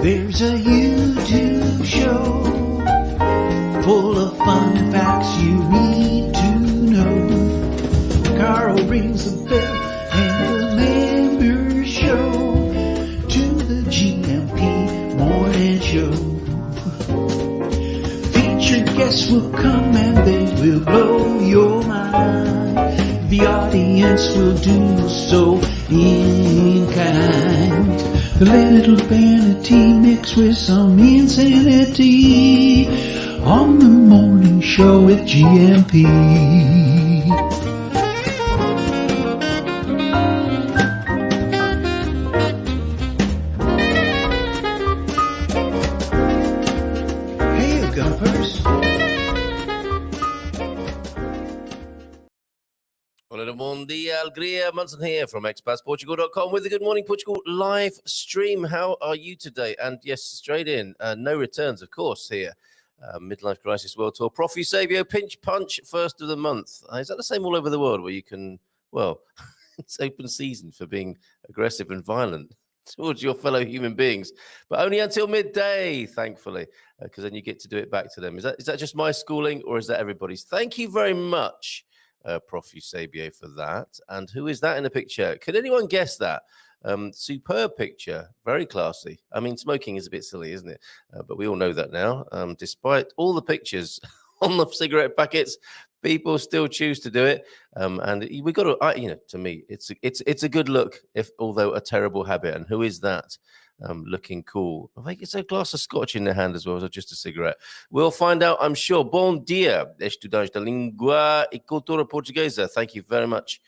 There's a YouTube show full of fun facts you need to know. Carl rings the bell and the members show to the GMP morning show. Featured guests will come and they will blow your mind. The audience will do so in kind. A little vanity mixed with some insanity on the morning show with GMP. Hey, Gumpers. Hola, bom dia, alegria. Munson here from expatsportugal.com with the Good Morning Portugal live stream. How are you today? And yes, straight in, no returns, of course, here. Midlife Crisis World Tour. Prof. Eusebio, Pinch Punch, first of the month. Is that the same all over the world where you can, well, it's open season for being aggressive and violent towards your fellow human beings, but only until midday, thankfully, because then you get to do it back to them. Is that just my schooling or is that everybody's? Thank you very much. Prof. Eusebio for that. And who is that in the picture? Could anyone guess that? Superb picture, very classy. I mean, smoking is a bit silly, isn't it? But we all know that now. Despite all the pictures on the cigarette packets, people still choose to do it. And we got to, to me, it's a good look, although a terrible habit. And who is that? Looking cool. I think it's a glass of scotch in their hand as well as just a cigarette. We'll find out, I'm sure. Bom dia, estudantes da língua e cultura portuguesa. Thank you very much,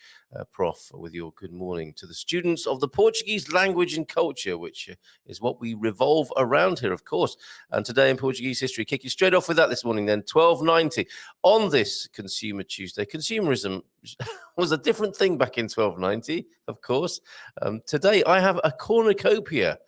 Prof, with your good morning to the students of the Portuguese language and culture, which is what we revolve around here, of course. And today in Portuguese history, kicking straight off with that this morning, then 1290 on this Consumer Tuesday. Consumerism was a different thing back in 1290, of course. Today I have a cornucopia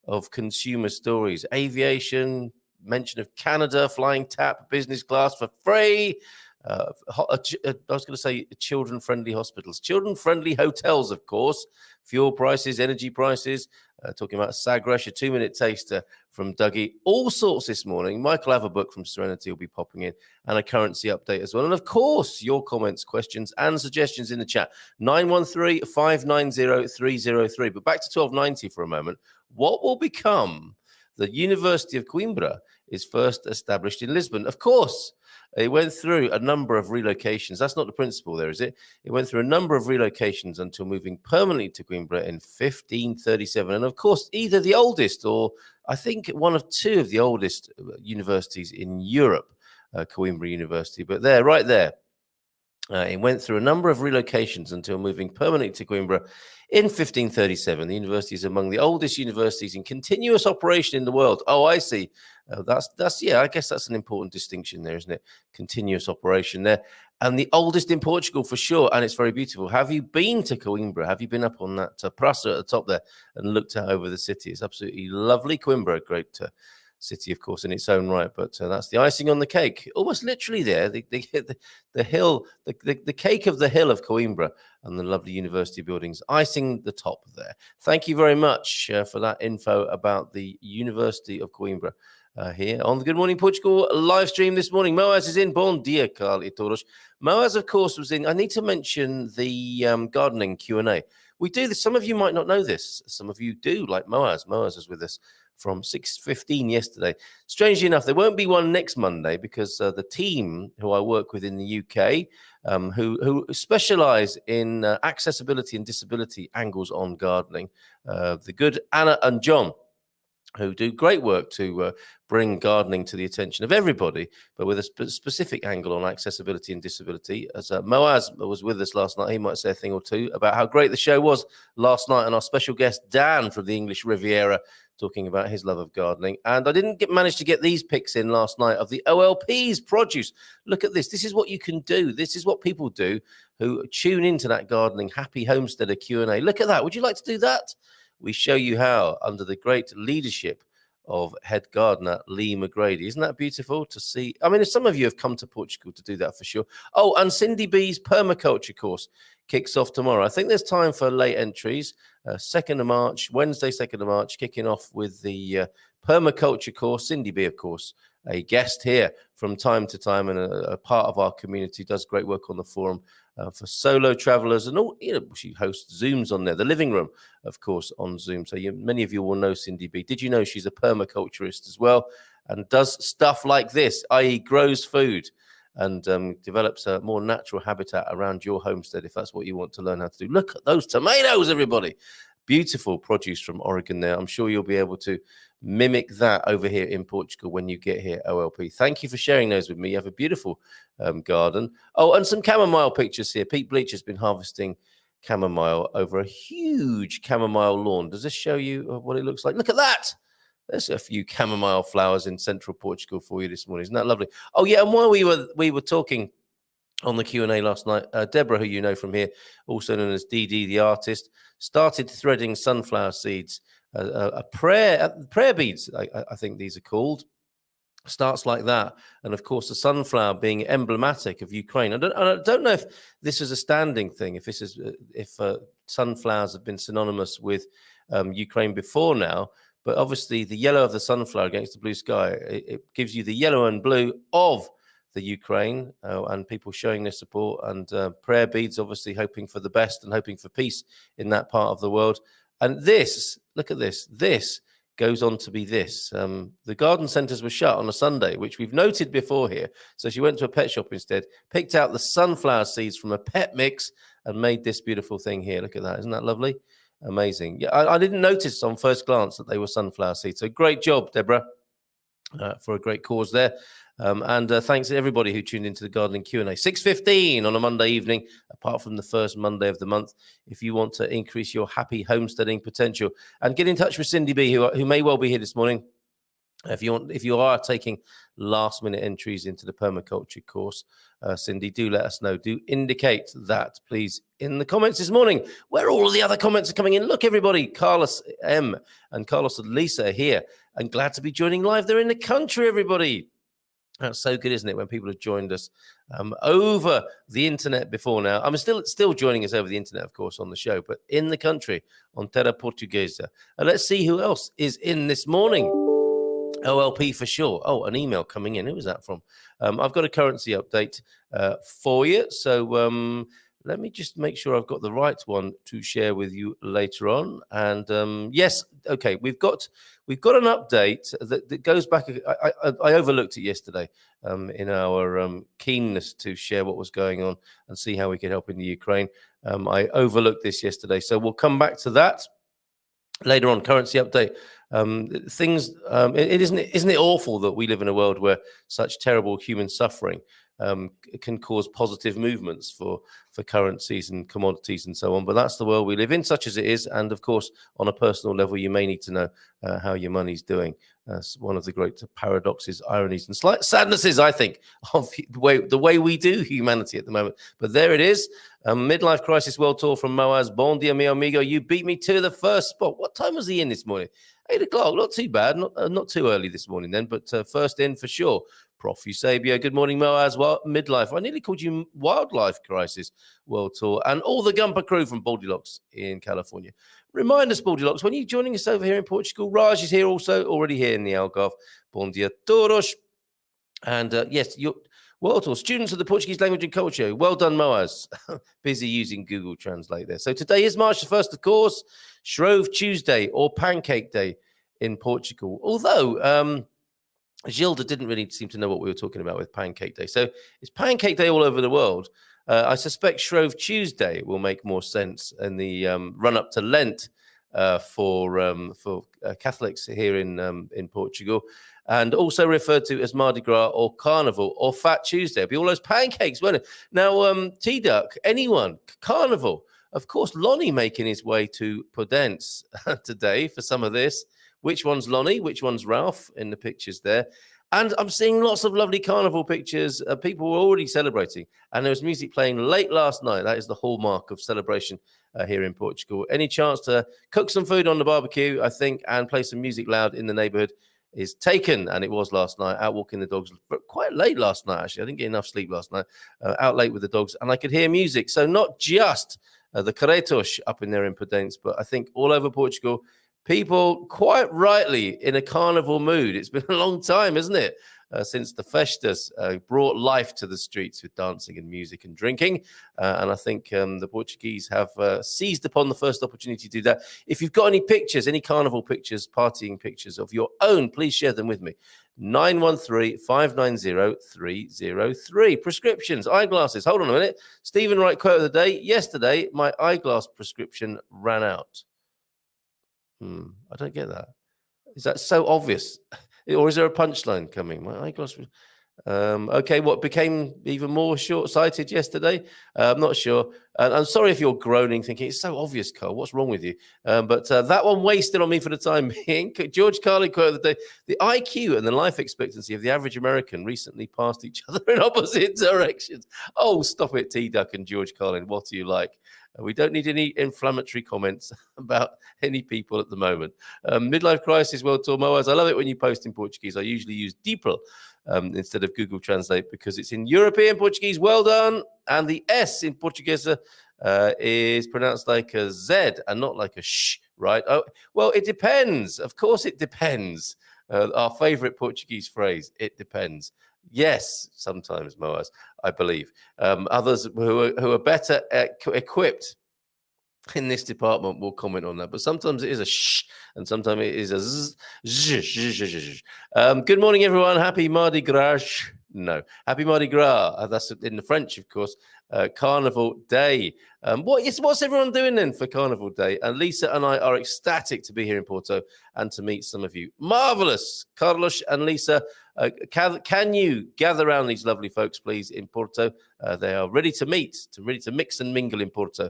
of consumer stories, aviation, mention of Canada, flying tap, business class for free. I was going to say children-friendly hospitals, children-friendly hotels, of course, fuel prices, energy prices, talking about Sagres, a 2-minute taster from Dougie, all sorts this morning. Michael Averbukh from Serenity will be popping in, and a currency update as well. And of course, your comments, questions, and suggestions in the chat, 913-590-303. But back to 1290 for a moment. What will become the University of Coimbra is first established in Lisbon? Of course, it went through a number of relocations. That's not the principle there, is it? It went through a number of relocations until moving permanently to Coimbra in 1537. And of course, either the oldest or I think one of two of the oldest universities in Europe, Coimbra University. But there, right there, it went through a number of relocations until moving permanently to Coimbra in 1537. The university is among the oldest universities in continuous operation in the world. Oh, I see. Yeah, I guess that's an important distinction there, isn't it? Continuous operation there. And the oldest in Portugal for sure. And it's very beautiful. Have you been to Coimbra? Have you been up on that praça at the top there and looked out over the city? It's absolutely lovely. Coimbra, great city, of course, in its own right, but that's the icing on the cake. Almost literally there, the hill, the cake of the hill of Coimbra and the lovely university buildings, icing the top there. Thank you very much for that info about the University of Coimbra here on the Good Morning Portugal live stream this morning. Moaz is in. Bom dia, Carl e todos. Moaz, of course, was in. I need to mention the gardening Q&A. We do this. Some of you might not know this. Some of you do, like Moaz. Moaz is with us from 6:15 yesterday. Strangely enough, there won't be one next Monday because the team who I work with in the UK, who specialize in accessibility and disability angles on gardening, the good Anna and John, who do great work to bring gardening to the attention of everybody, but with a specific angle on accessibility and disability. As Moaz was with us last night, he might say a thing or two about how great the show was last night, and our special guest, Dan from the English Riviera, talking about his love of gardening. And I didn't manage to get these pics in last night of the OLP's produce. Look at this. This is what you can do. This is what people do who tune into that gardening happy homesteader Q&A. Look at that. Would you like to do that? We show you how under the great leadership of head gardener Lee McGrady. Isn't that beautiful to see? I mean, some of you have come to Portugal to do that for sure. Oh, and Cindy B's permaculture course kicks off tomorrow. I think there's time for late entries. 2nd of March, Wednesday, 2nd of March, kicking off with the permaculture course. Cindy B, of course, a guest here from time to time and a part of our community, does great work on the forum for solo travelers, and all. She hosts Zooms on there, the living room, of course, on Zoom. So many of you will know Cindy B. Did you know she's a permaculturist as well, and does stuff like this, i.e. grows food and develops a more natural habitat around your homestead, if that's what you want to learn how to do. Look at those tomatoes, everybody. Beautiful produce from Oregon there. I'm sure you'll be able to mimic that over here in Portugal when you get here, OLP. Thank you for sharing those with me. You have a beautiful garden. Oh, and some chamomile pictures here. Pete Bleach has been harvesting chamomile over a huge chamomile lawn. Does this show you what it looks like? Look at that. There's a few chamomile flowers in central Portugal for you this morning. Isn't that lovely? Oh, yeah, and while we were talking on the Q&A last night, Deborah, who you know from here, also known as DD the artist, started threading sunflower seeds, prayer beads, I think these are called. Starts like that, and of course the sunflower being emblematic of Ukraine. I don't know if this is a standing thing, if sunflowers have been synonymous with Ukraine before now, but obviously the yellow of the sunflower against the blue sky, it gives you the yellow and blue of the Ukraine, and people showing their support, and prayer beads, obviously hoping for the best and hoping for peace in that part of the world. And this, look at this, this goes on to be this. The garden centres were shut on a Sunday, which we've noted before here. So she went to a pet shop instead, picked out the sunflower seeds from a pet mix and made this beautiful thing here. Look at that. Isn't that lovely? Amazing. Yeah, I didn't notice on first glance that they were sunflower seeds. So great job, Deborah, for a great cause there. And thanks to everybody who tuned into the Gardening Q&A. 6:15 on a Monday evening, apart from the first Monday of the month, if you want to increase your happy homesteading potential. And get in touch with Cindy B, who may well be here this morning. If you are taking last-minute entries into the permaculture course, Cindy, do let us know. Do indicate that, please, in the comments this morning, where all of the other comments are coming in. Look, everybody, Carlos M. and Carlos and Lisa are here. And glad to be joining live. They're in the country, everybody. That's so good, isn't it, when people have joined us over the internet before now. I'm still joining us over the internet, of course, on the show, but in the country, on Terra Portuguesa. And let's see who else is in this morning. OLP for sure. Oh, an email coming in. Who was that from? I've got a currency update for you. So let me just make sure I've got the right one to share with you later on. And yes, okay, we've got an update that goes back. I overlooked it yesterday in our keenness to share what was going on and see how we could help in the Ukraine. I overlooked this yesterday, so we'll come back to that later on. Currency update. Isn't it awful that we live in a world where such terrible human suffering can cause positive movements for currencies and commodities and so on? But that's the world we live in, such as it is. And of course, on a personal level, you may need to know how your money's doing. One of the great paradoxes, ironies, and slight sadnesses, I think, of the way we do humanity at the moment. But there it is. Midlife Crisis World Tour from Moaz. Bon dia, mi amigo. You beat me to the first spot. What time was he in this morning? 8 o'clock. Not too bad. Not too early this morning then, but first in for sure. Prof. Eusebio, good morning, Moaz. Midlife. I nearly called you Wildlife Crisis World Tour. And all the Gumper crew from Baldilocks in California. Remind us, Baldilocks, when you're joining us over here in Portugal, Raj is here also, already here in the Algarve. Bon dia todos. And yes, your World Tour, students of the Portuguese language and culture. Well done, Moaz. Busy using Google Translate there. So today is March the 1st, of course, Shrove Tuesday or Pancake Day in Portugal. Although Gilda didn't really seem to know what we were talking about with Pancake Day. So it's Pancake Day all over the world. I suspect Shrove Tuesday will make more sense in the run-up to Lent for Catholics here in Portugal, and also referred to as Mardi Gras or Carnival or Fat Tuesday. It'll be all those pancakes, won't it? Now, T-Duck, anyone, Carnival. Of course, Lonnie making his way to Pudence today for some of this. Which one's Lonnie? Which one's Ralph in the pictures there? And I'm seeing lots of lovely carnival pictures. People were already celebrating. And there was music playing late last night. That is the hallmark of celebration here in Portugal. Any chance to cook some food on the barbecue, I think, and play some music loud in the neighborhood is taken. And it was last night, out walking the dogs. But quite late last night, actually. I didn't get enough sleep last night. Out late with the dogs. And I could hear music. So not just the Caretos up in there in Pudence, but I think all over Portugal, People quite rightly in a carnival mood. It's been a long time, isn't it? Since the festas brought life to the streets with dancing and music and drinking. And I think the Portuguese have seized upon the first opportunity to do that. If you've got any pictures, any carnival pictures, partying pictures of your own, please share them with me. 913-590-303. Prescriptions, eyeglasses. Hold on a minute. Stephen Wright quote of the day. Yesterday, my eyeglass prescription ran out. I don't get that. Is that so obvious? Or is there a punchline coming? My eyeglass. Okay, what became even more short-sighted yesterday? I'm not sure. I'm sorry if you're groaning, thinking it's so obvious, Carl. What's wrong with you? But that one wasted on me for the time being. George Carlin quote of the day: "The IQ and the life expectancy of the average American recently passed each other in opposite directions." Oh, stop it, T-Duck and George Carlin. What do you like? We don't need any inflammatory comments about any people at the moment. Midlife crisis, World Tour Moas. I love it when you post in Portuguese. I usually use Diplo instead of Google Translate because it's in European Portuguese. Well done. And the S in Portuguese is pronounced like a Z and not like a sh, right? Oh, well, it depends. Of course, it depends. Our favorite Portuguese phrase, it depends. Yes, sometimes, Moas, I believe. Others who are better equipped in this department will comment on that. But sometimes it is a sh, and sometimes it is a z. Good morning, everyone. Happy Mardi Gras. No, happy Mardi Gras. That's in the French, of course. Carnival Day. What's everyone doing then for Carnival Day? And Lisa and I are ecstatic to be here in Porto and to meet some of you. Marvelous. Carlos and Lisa, can you gather around these lovely folks, please, in Porto? They are ready to meet, ready to mix and mingle in Porto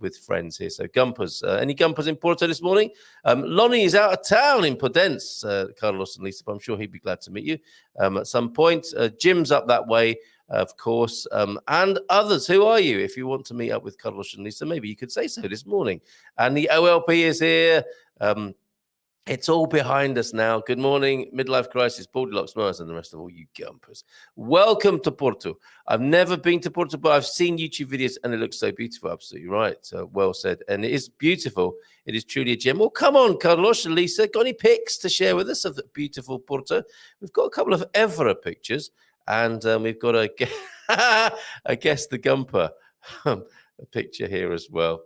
with friends here. So Gumpers, any Gumpers in Porto this morning? Lonnie is out of town in Podence, Carlos and Lisa, but I'm sure he'd be glad to meet you at some point. Jim's up that way, of course, and others. Who are you? If you want to meet up with Carlos and Lisa, maybe you could say so this morning. And the OLP is here. It's all behind us now. Good morning, Midlife Crisis, Goldilocks, Mars, and the rest of all you Gumpers. Welcome to Porto. I've never been to Porto, but I've seen YouTube videos, and it looks so beautiful. Absolutely right. Well said. And it is beautiful. It is truly a gem. Well, come on, Carlos and Lisa. Got any pics to share with us of the beautiful Porto? We've got a couple of Évora pictures, and we've got a Guess the Gumper a picture here as well.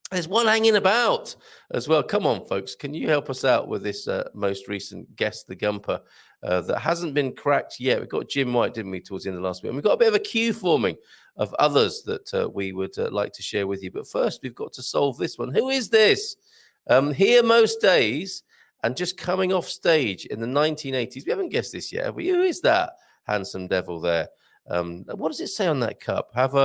There's one hanging about as well. Come on, folks. Can you help us out with this most recent Guess the Gumper that hasn't been cracked yet? We got Jim White, didn't we, towards the end of last week? And we've got a bit of a queue forming of others that we would like to share with you. But first, we've got to solve this one. Who is this? Here most days and just coming off stage in the 1980s. We haven't guessed this yet, have we? Who is that handsome devil there? What does it say on that cup? Have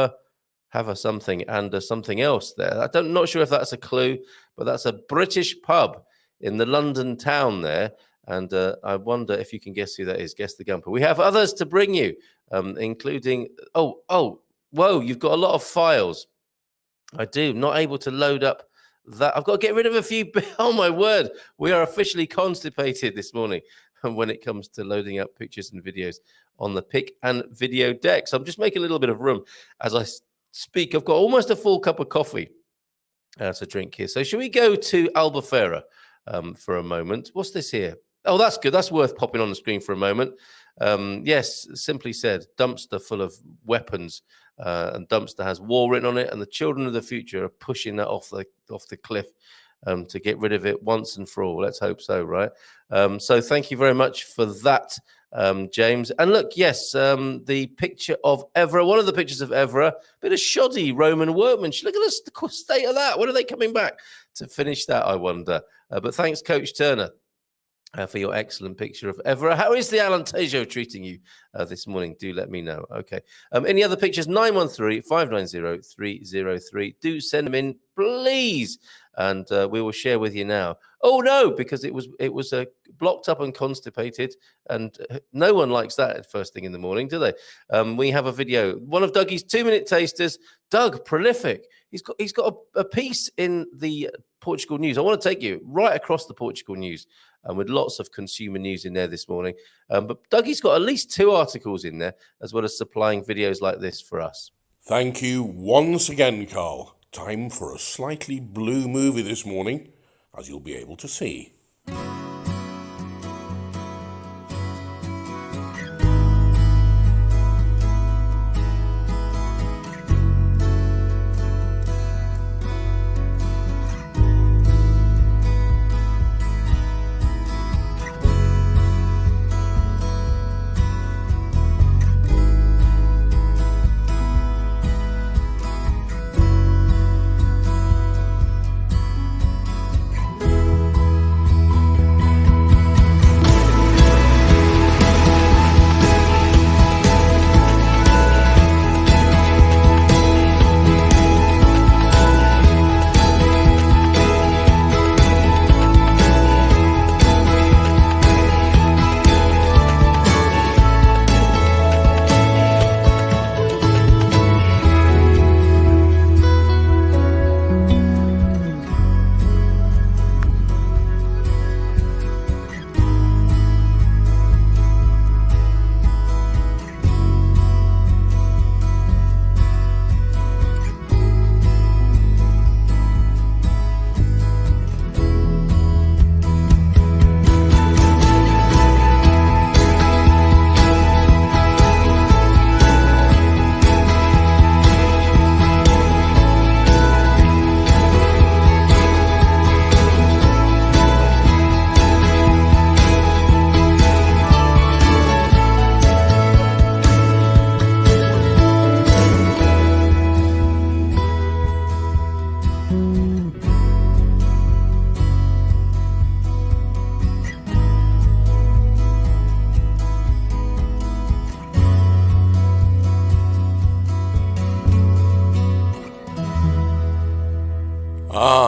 a something and something else there. I'm not sure if that's a clue, but that's a British pub in the London town there. And I wonder if you can guess who that is. Guess the Gumper. We have others to bring you, including, whoa, you've got a lot of files. I do, not able to load up that. I've got to get rid of a few. Oh, my word. We are officially constipated this morning when it comes to loading up pictures and videos on the pic and video deck. So I'm just making a little bit of room as I speak. I've got almost a full cup of coffee to drink here. So should we go to Albufeira for a moment? What's this here? Oh, that's good. That's worth popping on the screen for a moment. Yes, simply said, dumpster full of weapons, and dumpster has war written on it, and the children of the future are pushing that off the cliff to get rid of it once and for all. Let's hope so, right? So thank you very much for that, James. And look, yes, the picture of Évora, one of the pictures of Évora, bit of shoddy Roman workmanship. Look at the state of that. When are they coming back to finish that, I wonder? But thanks, Coach Turner, for your excellent picture of Évora. How is the Alentejo treating you this morning? Do let me know. Okay. Any other pictures? 913-590-303. Do send them in, please. And we will share with you now. Oh, no, because it was blocked up and constipated. And no one likes that first thing in the morning, do they? We have a video. One of Dougie's 2-minute tasters. Doug, prolific. He's got a piece in the Portugal news. I want to take you right across the Portugal news with lots of consumer news in there this morning. But Dougie's got at least 2 articles in there, as well as supplying videos like this for us. Thank you once again, Carl. Time for a slightly blue movie this morning. as you'll be able to see.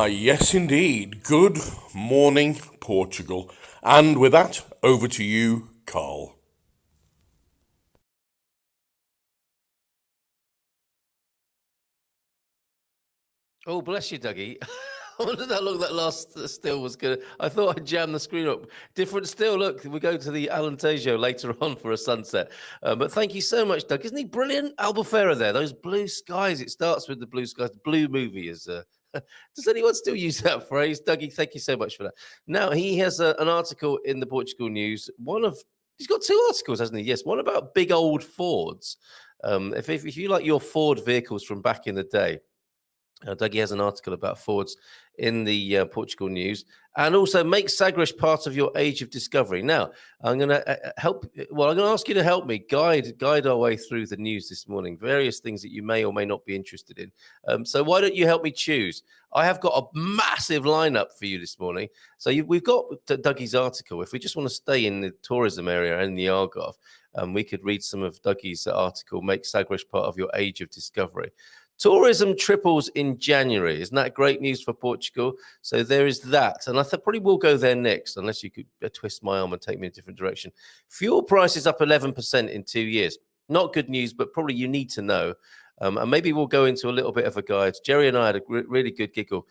Yes, indeed. Good morning, Portugal. And with that, over to you, Carl. Oh, bless you, Dougie. I wondered how long that last still was going to... I thought I'd jam the screen up. Different still. Look, we go to the Alentejo later on for a sunset. But thank you so much, Doug. Isn't he brilliant? Albufeira there. Those blue skies. It starts with the blue skies. The blue movie is... Does anyone still use that phrase? Dougie, thank you so much for that. Now, he has an article in the Portugal News. He's got two articles, hasn't he? Yes, one about big old Fords. If you like your Ford vehicles from back in the day, Dougie has an article about Fords in the Portugal News, and also make Sagres part of your age of discovery. Now, I'm going to I'm going to ask you to help me guide our way through the news this morning, various things that you may or may not be interested in. So why don't you help me choose? I have got a massive lineup for you this morning. So we've got Dougie's article. If we just want to stay in the tourism area and the Algarve, we could read some of Dougie's article, make Sagres part of your age of discovery. Tourism triples in January. Isn't that great news for Portugal? So there is that. And I probably will go there next, unless you could twist my arm and take me in a different direction. Fuel prices up 11% in 2 years. Not good news, but probably you need to know. And maybe we'll go into a little bit of a guide. Jerry and I had a really good giggle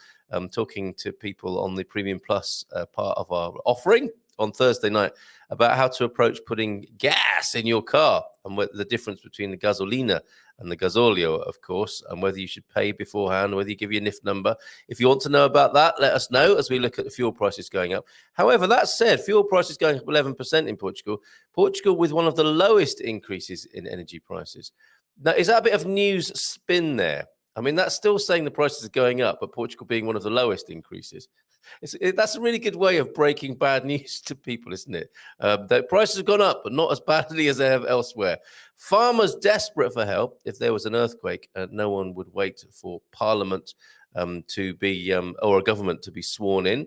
talking to people on the Premium Plus part of our offering on Thursday night about how to approach putting gas in your car and what the difference between the gasolina and the gasolio, of course, and whether you should pay beforehand, whether you give you a NIF number. If you want to know about that, let us know as we look at the fuel prices going up. However, that said, fuel prices going up 11% in Portugal. Portugal with one of the lowest increases in energy prices. Now, is that a bit of news spin there? I mean, that's still saying the prices are going up, but Portugal being one of the lowest increases. That's a really good way of breaking bad news to people, isn't it? The prices have gone up, but not as badly as they have elsewhere. Farmers desperate for help. If there was an earthquake, no one would wait for Parliament to be, or a government to be sworn in.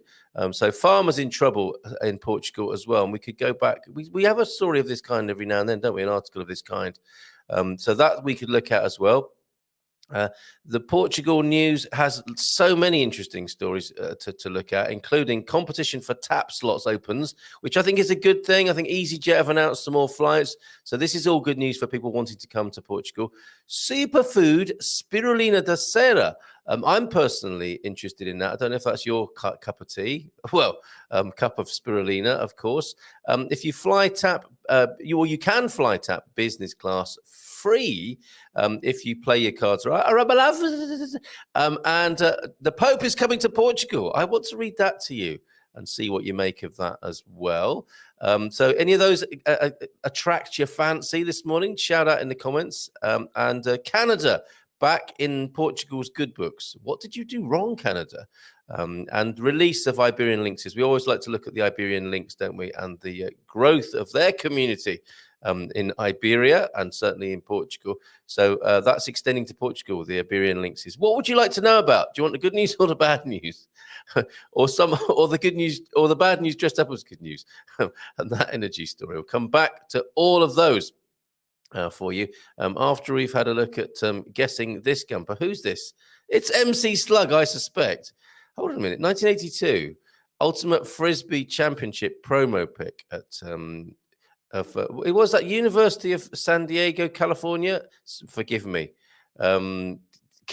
So farmers in trouble in Portugal as well. And we could go back. We have a story of this kind every now and then, don't we? An article of this kind. So that we could look at as well. The Portugal News has so many interesting stories to look at, including competition for tap slots opens, which I think is a good thing. I think EasyJet have announced some more flights. So this is all good news for people wanting to come to Portugal. Superfood spirulina da Serra I'm personally interested in that. I don't know if that's your cup of tea. Well, cup of spirulina, of course. If you fly tap, you can fly tap business class free if you play your cards right. And the Pope is coming to Portugal. I want to read that to you and see what you make of that as well. So any of those attract your fancy this morning? Shout out in the comments. And Canada, back in Portugal's good books. What did you do wrong, Canada? And release of Iberian lynxes. We always like to look at the Iberian lynx, don't we? And the growth of their community in Iberia and certainly in Portugal. So that's extending to Portugal, the Iberian lynxes. What would you like to know about? Do you want the good news or the bad news? or the good news or the bad news dressed up as good news? And that energy story. We'll come back to all of those for you after we've had a look at guessing this gumper. Who's this? It's MC Slug, I suspect. Hold on a minute. 1982 Ultimate Frisbee Championship promo pick at it was at University of San Diego, California. Forgive me. Can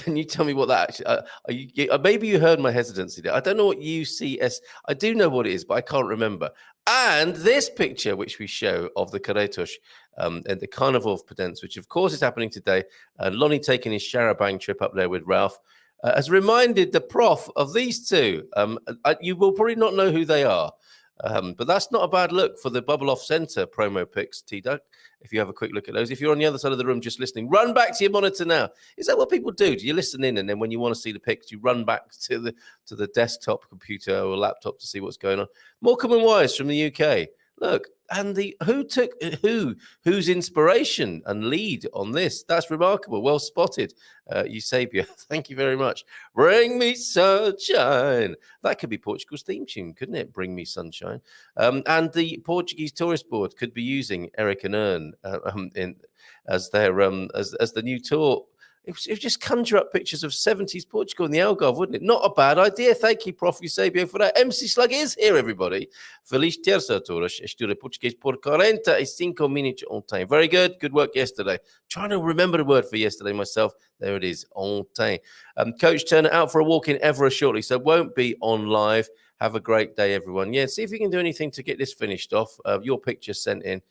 you tell me what that actually? Maybe you heard my hesitancy there. I don't know what UCS. I do know what it is, but I can't remember. And this picture, which we show of the Carretos and the Carnival of Pedants, which of course is happening today, and Lonnie taking his Charabang trip up there with Ralph, has reminded the prof of these two. You will probably not know who they are. But that's not a bad look for the Bubble Off Centre promo picks, T-Duck, if you have a quick look at those. If you're on the other side of the room just listening, run back to your monitor now. Is that what people do? Do you listen in and then when you want to see the pics, you run back to the desktop computer or laptop to see what's going on? Morecambe and Wise from the UK. Look, and whose inspiration and lead on this? That's remarkable. Well spotted, Eusebia. Thank you very much. Bring me sunshine. That could be Portugal's theme tune, couldn't it? Bring me sunshine. And the Portuguese Tourist Board could be using Eric and Ern as their as the new tour. It would just conjure up pictures of 70s Portugal in the Algarve, wouldn't it? Not a bad idea. Thank you, Prof. Eusebio, for that. MC Slug is here, everybody. Feliz terça a todos. Estuda português por 45 minutos ontem. Very good. Good work yesterday. Trying to remember the word for yesterday myself. There it is, ontem. Coach Turner out for a walk in Évora shortly, so won't be on live. Have a great day, everyone. Yeah, see if you can do anything to get this finished off. Your picture sent in.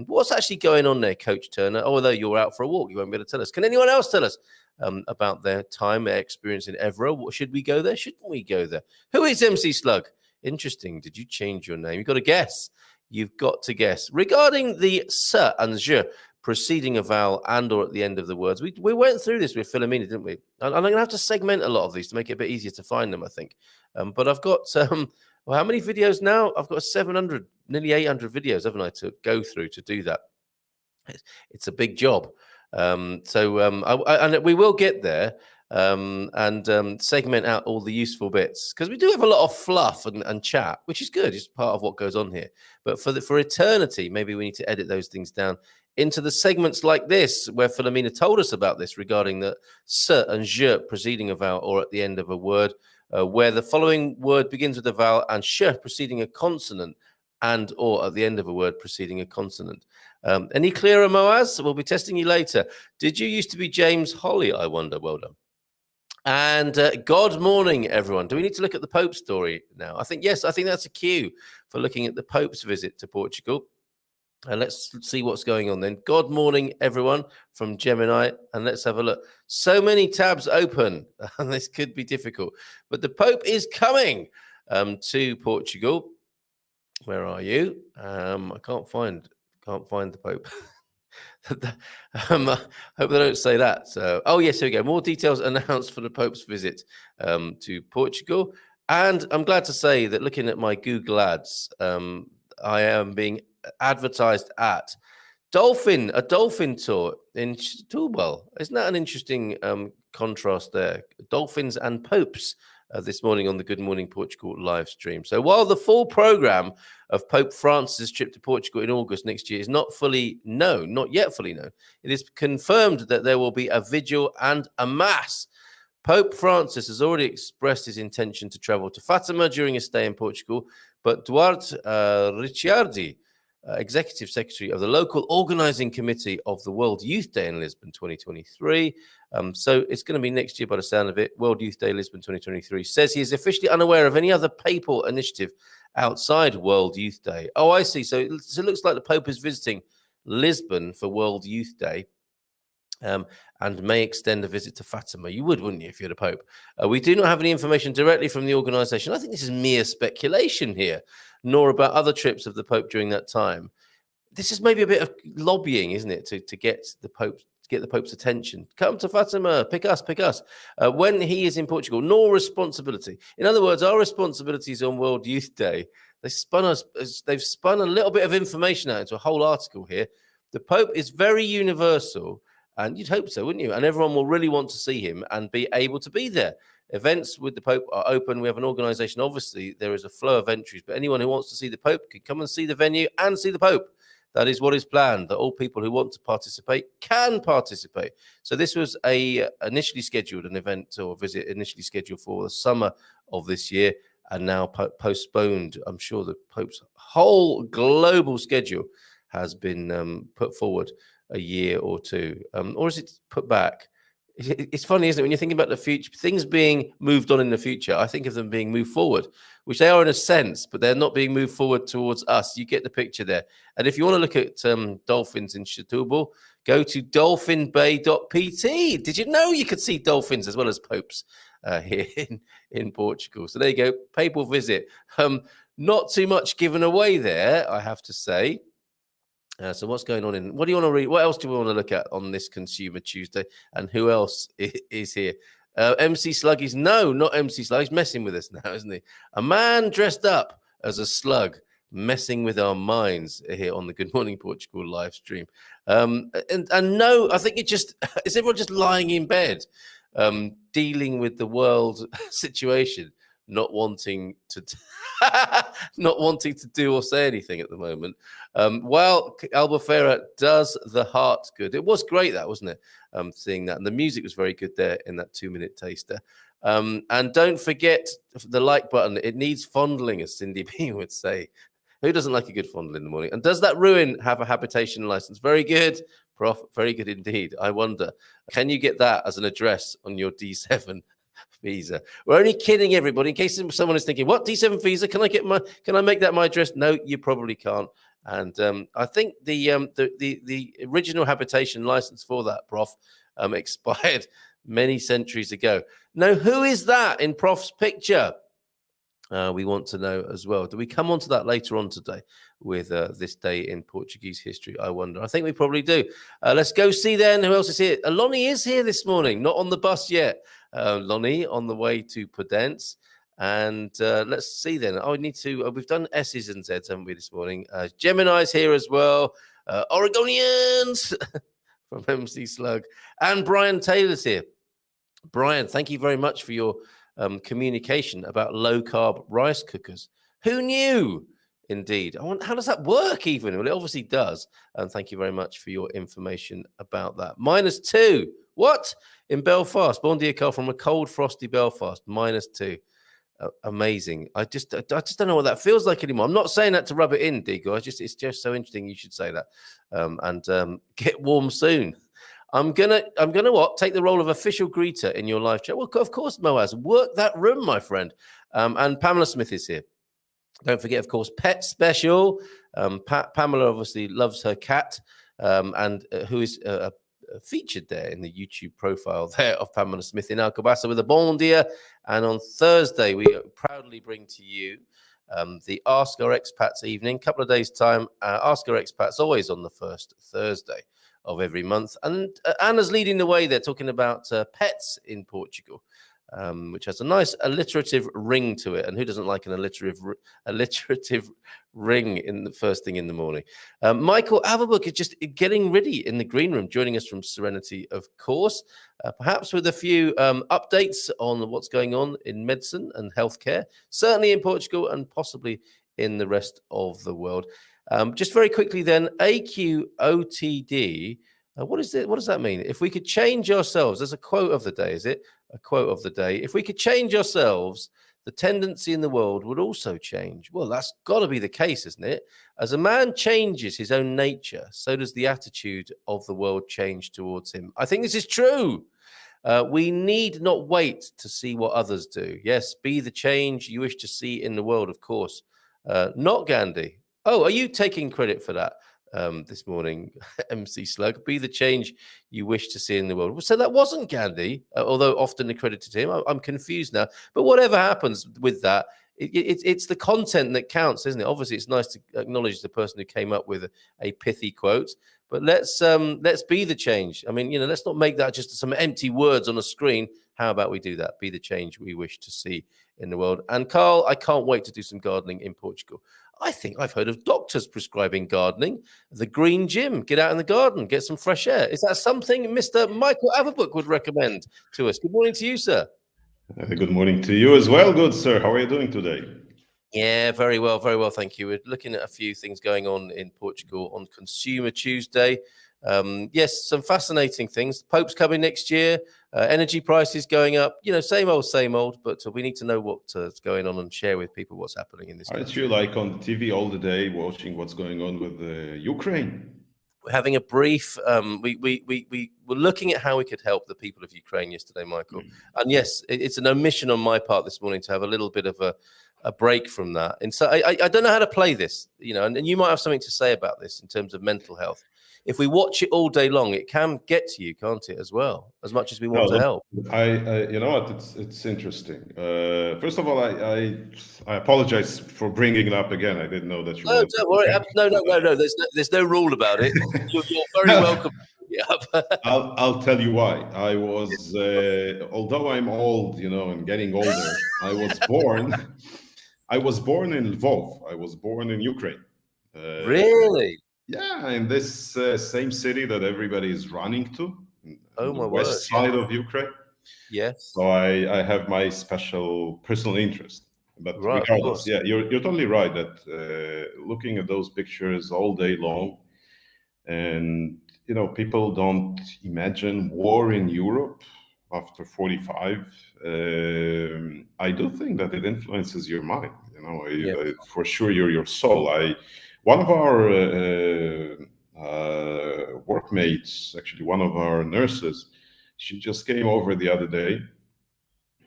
What's actually going on there, Coach Turner? Although you're out for a walk, you won't be able to tell us. Can anyone else tell us about their time, their experience in Évora? Should we go there? Shouldn't we go there? Who is MC Slug? Interesting. Did you change your name? You've got to guess. You've got to guess. Regarding the S and je preceding a vowel and or at the end of the words, we went through this with Philomena, didn't we? And I'm going to have to segment a lot of these to make it a bit easier to find them, I think. But I've got... well, how many videos now? I've got 700, nearly 800 videos, haven't I, to go through to do that. It's a big job. And we will get there and segment out all the useful bits because we do have a lot of fluff and chat, which is good. It's part of what goes on here. But for eternity, maybe we need to edit those things down into the segments like this, where Philomena told us about this regarding the s and je preceding a vowel or at the end of a word. Where the following word begins with a vowel and sh preceding a consonant and or at the end of a word preceding a consonant. Any clearer, Moaz? We'll be testing you later. Did you used to be James Holly, I wonder? Well done. And God morning, everyone. Do we need to look at the Pope story now? I think, yes, I think that's a cue for looking at the Pope's visit to Portugal. And let's see what's going on then. God morning, everyone, from Gemini. And let's have a look. So many tabs open, and this could be difficult. But the Pope is coming to Portugal. Where are you? I can't find the Pope. I hope they don't say that. So, oh, yes, here we go. More details announced for the Pope's visit to Portugal. And I'm glad to say that looking at my Google ads, I am being advertised at a dolphin tour in Setúbal. Isn't that an interesting contrast there? Dolphins and popes this morning on the Good Morning Portugal live stream. So while the full program of Pope Francis' trip to Portugal in August next year is not yet fully known, it is confirmed that there will be a vigil and a mass. Pope Francis has already expressed his intention to travel to Fatima during his stay in Portugal, but Duarte Ricciardi, Executive Secretary of the local organising committee of the World Youth Day in Lisbon 2023. So it's going to be next year by the sound of it. World Youth Day Lisbon 2023 says he is officially unaware of any other papal initiative outside World Youth Day. Oh, I see. So it looks like the Pope is visiting Lisbon for World Youth Day. And may extend a visit to Fatima. You would, wouldn't you, if you're the Pope? We do not have any information directly from the organisation. I think this is mere speculation here, nor about other trips of the Pope during that time. This is maybe a bit of lobbying, isn't it, to get the Pope's attention. Come to Fatima, pick us. When he is in Portugal, nor responsibility. In other words, our responsibilities on World Youth Day, they've spun a little bit of information out into a whole article here. The Pope is very universal. And you'd hope so, wouldn't you? And everyone will really want to see him and be able to be there. Events with the Pope are open. We have an organisation. Obviously, there is a flow of entries, but anyone who wants to see the Pope can come and see the venue and see the Pope. That is what is planned, that all people who want to participate can participate. So this was initially scheduled, an event or visit initially scheduled for the summer of this year and now postponed. I'm sure the Pope's whole global schedule has been put forward a year or two, or is it put back? It's funny, isn't it? When you're thinking about the future, things being moved on in the future, I think of them being moved forward, which they are in a sense, but they're not being moved forward towards us. You get the picture there. And if you want to look at dolphins in Setúbal, go to dolphinbay.pt. Did you know you could see dolphins as well as popes here in Portugal? So there you go, papal visit. Not too much given away there, I have to say. So what's going on what do you want to read? What else do we want to look at on this Consumer Tuesday? And who else is here? MC Sluggy's, no, not MC Slug. He's messing with us now, isn't he? A man dressed up as a slug, messing with our minds here on the Good Morning Portugal live stream. And no, I think is everyone just lying in bed, dealing with the world situation, not wanting to do or say anything at the moment. While Albufeira does the heart good. It was great, that, wasn't it? Seeing that. And the music was very good there in that 2-minute taster. And don't forget the like button. It needs fondling, as Cindy B would say. Who doesn't like a good fondle in the morning? And does that ruin have a habitation license? Very good, Prof. Very good indeed. I wonder, can you get that as an address on your D7 visa? We're only kidding everybody. In case someone is thinking, what D7 visa? Can I make that my address? No, you probably can't. And I think the original habitation license for that, Prof, expired many centuries ago. Now, who is that in Prof's picture? We want to know as well. Do we come on to that later on today with this day in Portuguese history? I wonder. I think we probably do. Let's go see then who else is here. Lonnie is here this morning, not on the bus yet. Lonnie on the way to Pudence. And let's see then. I need to, we've done S's and Z's, haven't we, this morning? Gemini's here as well. Oregonians from MC Slug. And Brian Taylor's here. Brian, thank you very much for your communication about low-carb rice cookers. Who knew? Indeed. I wonder, how does that work even? Well, it obviously does. And thank you very much for your information about that. -2. What? In Belfast. Bon dia, Carl, from a cold, frosty Belfast. -2. Amazing. I just don't know what that feels like anymore. I'm not saying that to rub it in, Digo. It's just so interesting you should say that. And get warm soon. I'm gonna what? Take the role of official greeter in your live chat. Well, of course, Moaz. Work that room, my friend. And Pamela Smith is here. Don't forget, of course, Pet Special. Pamela obviously loves her cat, and who is featured there in the YouTube profile there of Pamela Smith in Alcobaça with a bon dia. And on Thursday, we proudly bring to you the Ask Our Expats evening. Couple of days' time. Ask Our Expats always on the first Thursday of every month. And Anna's leading the way there, talking about pets in Portugal, which has a nice alliterative ring to it. And who doesn't like an alliterative ring in the first thing in the morning? Michael Averbukh is just getting ready in the green room, joining us from Serenity, of course, perhaps with a few updates on what's going on in medicine and healthcare, certainly in Portugal and possibly in the rest of the world. Just very quickly then, AQOTD, what is it? What does that mean? If we could change ourselves, there's a quote of the day, is it? A quote of the day. If we could change ourselves, the tendency in the world would also change. Well, that's got to be the case, isn't it? As a man changes his own nature, so does the attitude of the world change towards him. I think this is true. We need not wait to see what others do. Yes, be the change you wish to see in the world, of course. Not Gandhi. Oh, are you taking credit for that this morning, MC Slug? Be the change you wish to see in the world. So that wasn't Gandhi, although often accredited to him. I'm confused now. But whatever happens with that, it's the content that counts, isn't it? Obviously, it's nice to acknowledge the person who came up with a pithy quote. But let's be the change. I mean, let's not make that just some empty words on a screen. How about we do that? Be the change we wish to see in the world. And Carl, I can't wait to do some gardening in Portugal. I think I've heard of doctors prescribing gardening. The green gym, get out in the garden, get some fresh air. Is that something Mr. Michael Averbukh would recommend to us? Good morning to you, sir. Good morning to you as well, good sir. How are you doing today? Yeah, very well, thank you. We're looking at a few things going on in Portugal on Consumer Tuesday. Yes, some fascinating things. Pope's coming next year. Energy prices going up. Same old. But we need to know what's going on and share with people what's happening in this country. Aren't you like on the TV all the day watching what's going on with Ukraine? We're having a brief. We were looking at how we could help the people of Ukraine yesterday, Michael. And yes, it's an omission on my part this morning to have a little bit of a break from that. And so I don't know how to play this, and you might have something to say about this in terms of mental health. If we watch it all day long, it can get to you, can't it, as well, as much as we want to help. You know what? It's interesting. First of all, I apologize for bringing it up again. I didn't know that you. No, don't worry. No. There's no rule about it. You're very welcome. Yeah. I'll tell you why. I was, although I'm old, and getting older, I was born in Lvov. I was born in Ukraine. Really? Yeah, in this same city that everybody is running to, on the my west side of Ukraine. Yes. So I have my special personal interest. But regardless, yeah, you're totally right that looking at those pictures all day long, and people don't imagine war in Europe after 45. I do think that it influences your mind. For sure, your soul. One of our workmates, actually one of our nurses, she just came over the other day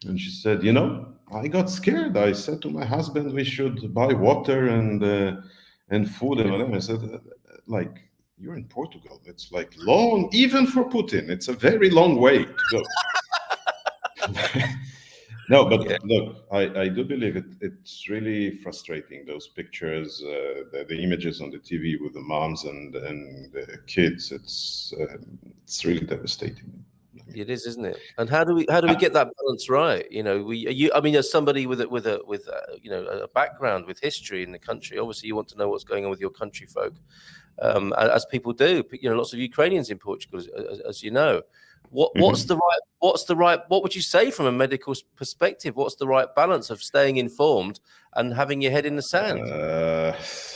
and she said, I got scared. I said to my husband, we should buy water and food and whatever. I said, like, you're in Portugal. It's like long, even for Putin, it's a very long way to go. No, but look, I do believe it's really frustrating, those pictures, the images on the TV with the moms and the kids. It's really devastating. It is, isn't it? And how do we get that balance right? As somebody with a background with history in the country, obviously you want to know what's going on with your country folk, as people do. Lots of Ukrainians in Portugal, as you know. What would you say from a medical perspective? What's the right balance of staying informed and having your head in the sand?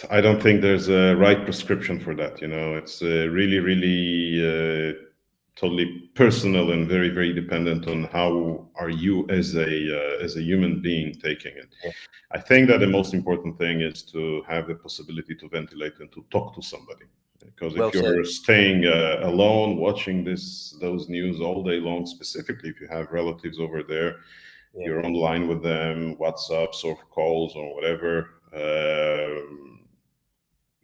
I don't think there's a right prescription for that. It's really totally personal and very, very dependent on how are you as a human being taking it. Yeah. I think that the most important thing is to have the possibility to ventilate and to talk to somebody. Because if you're staying alone, watching those news all day long, specifically if you have relatives over there, you're online with them, WhatsApps or calls or whatever,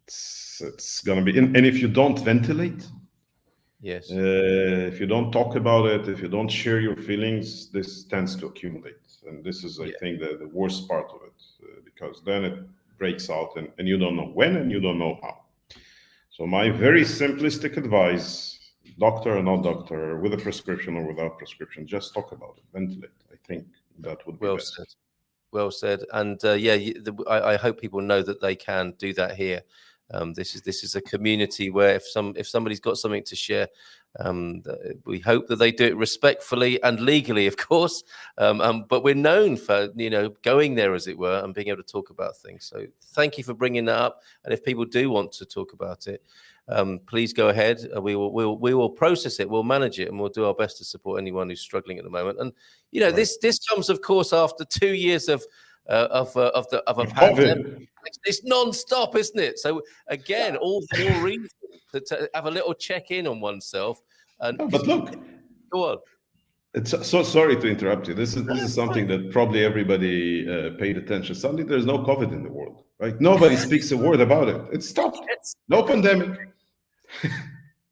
it's going to be... And if you don't ventilate, yes, if you don't talk about it, if you don't share your feelings, this tends to accumulate. And this is, I think, the worst part of it, because then it breaks out and you don't know when and you don't know how. So my very simplistic advice, doctor or not doctor, with a prescription or without prescription, just talk about it, ventilate. I think that would be best. Well said. And I hope people know that they can do that here. This is a community where if somebody's got something to share, we hope that they do it respectfully and legally, of course. But we're known for going there, as it were, and being able to talk about things. So thank you for bringing that up. And if people do want to talk about it, please go ahead. We will process it, we'll manage it, and we'll do our best to support anyone who's struggling at the moment. And Right. this comes, of course, after 2 years of a Of pandemic. COVID. It's non-stop, isn't it? So again, all the more reason to have a little check-in on oneself. And No, but look, go on. it's so sorry to interrupt you. This is something that probably everybody paid attention. Suddenly, there's no COVID in the world, right? Nobody speaks a word about it. It stopped. No pandemic.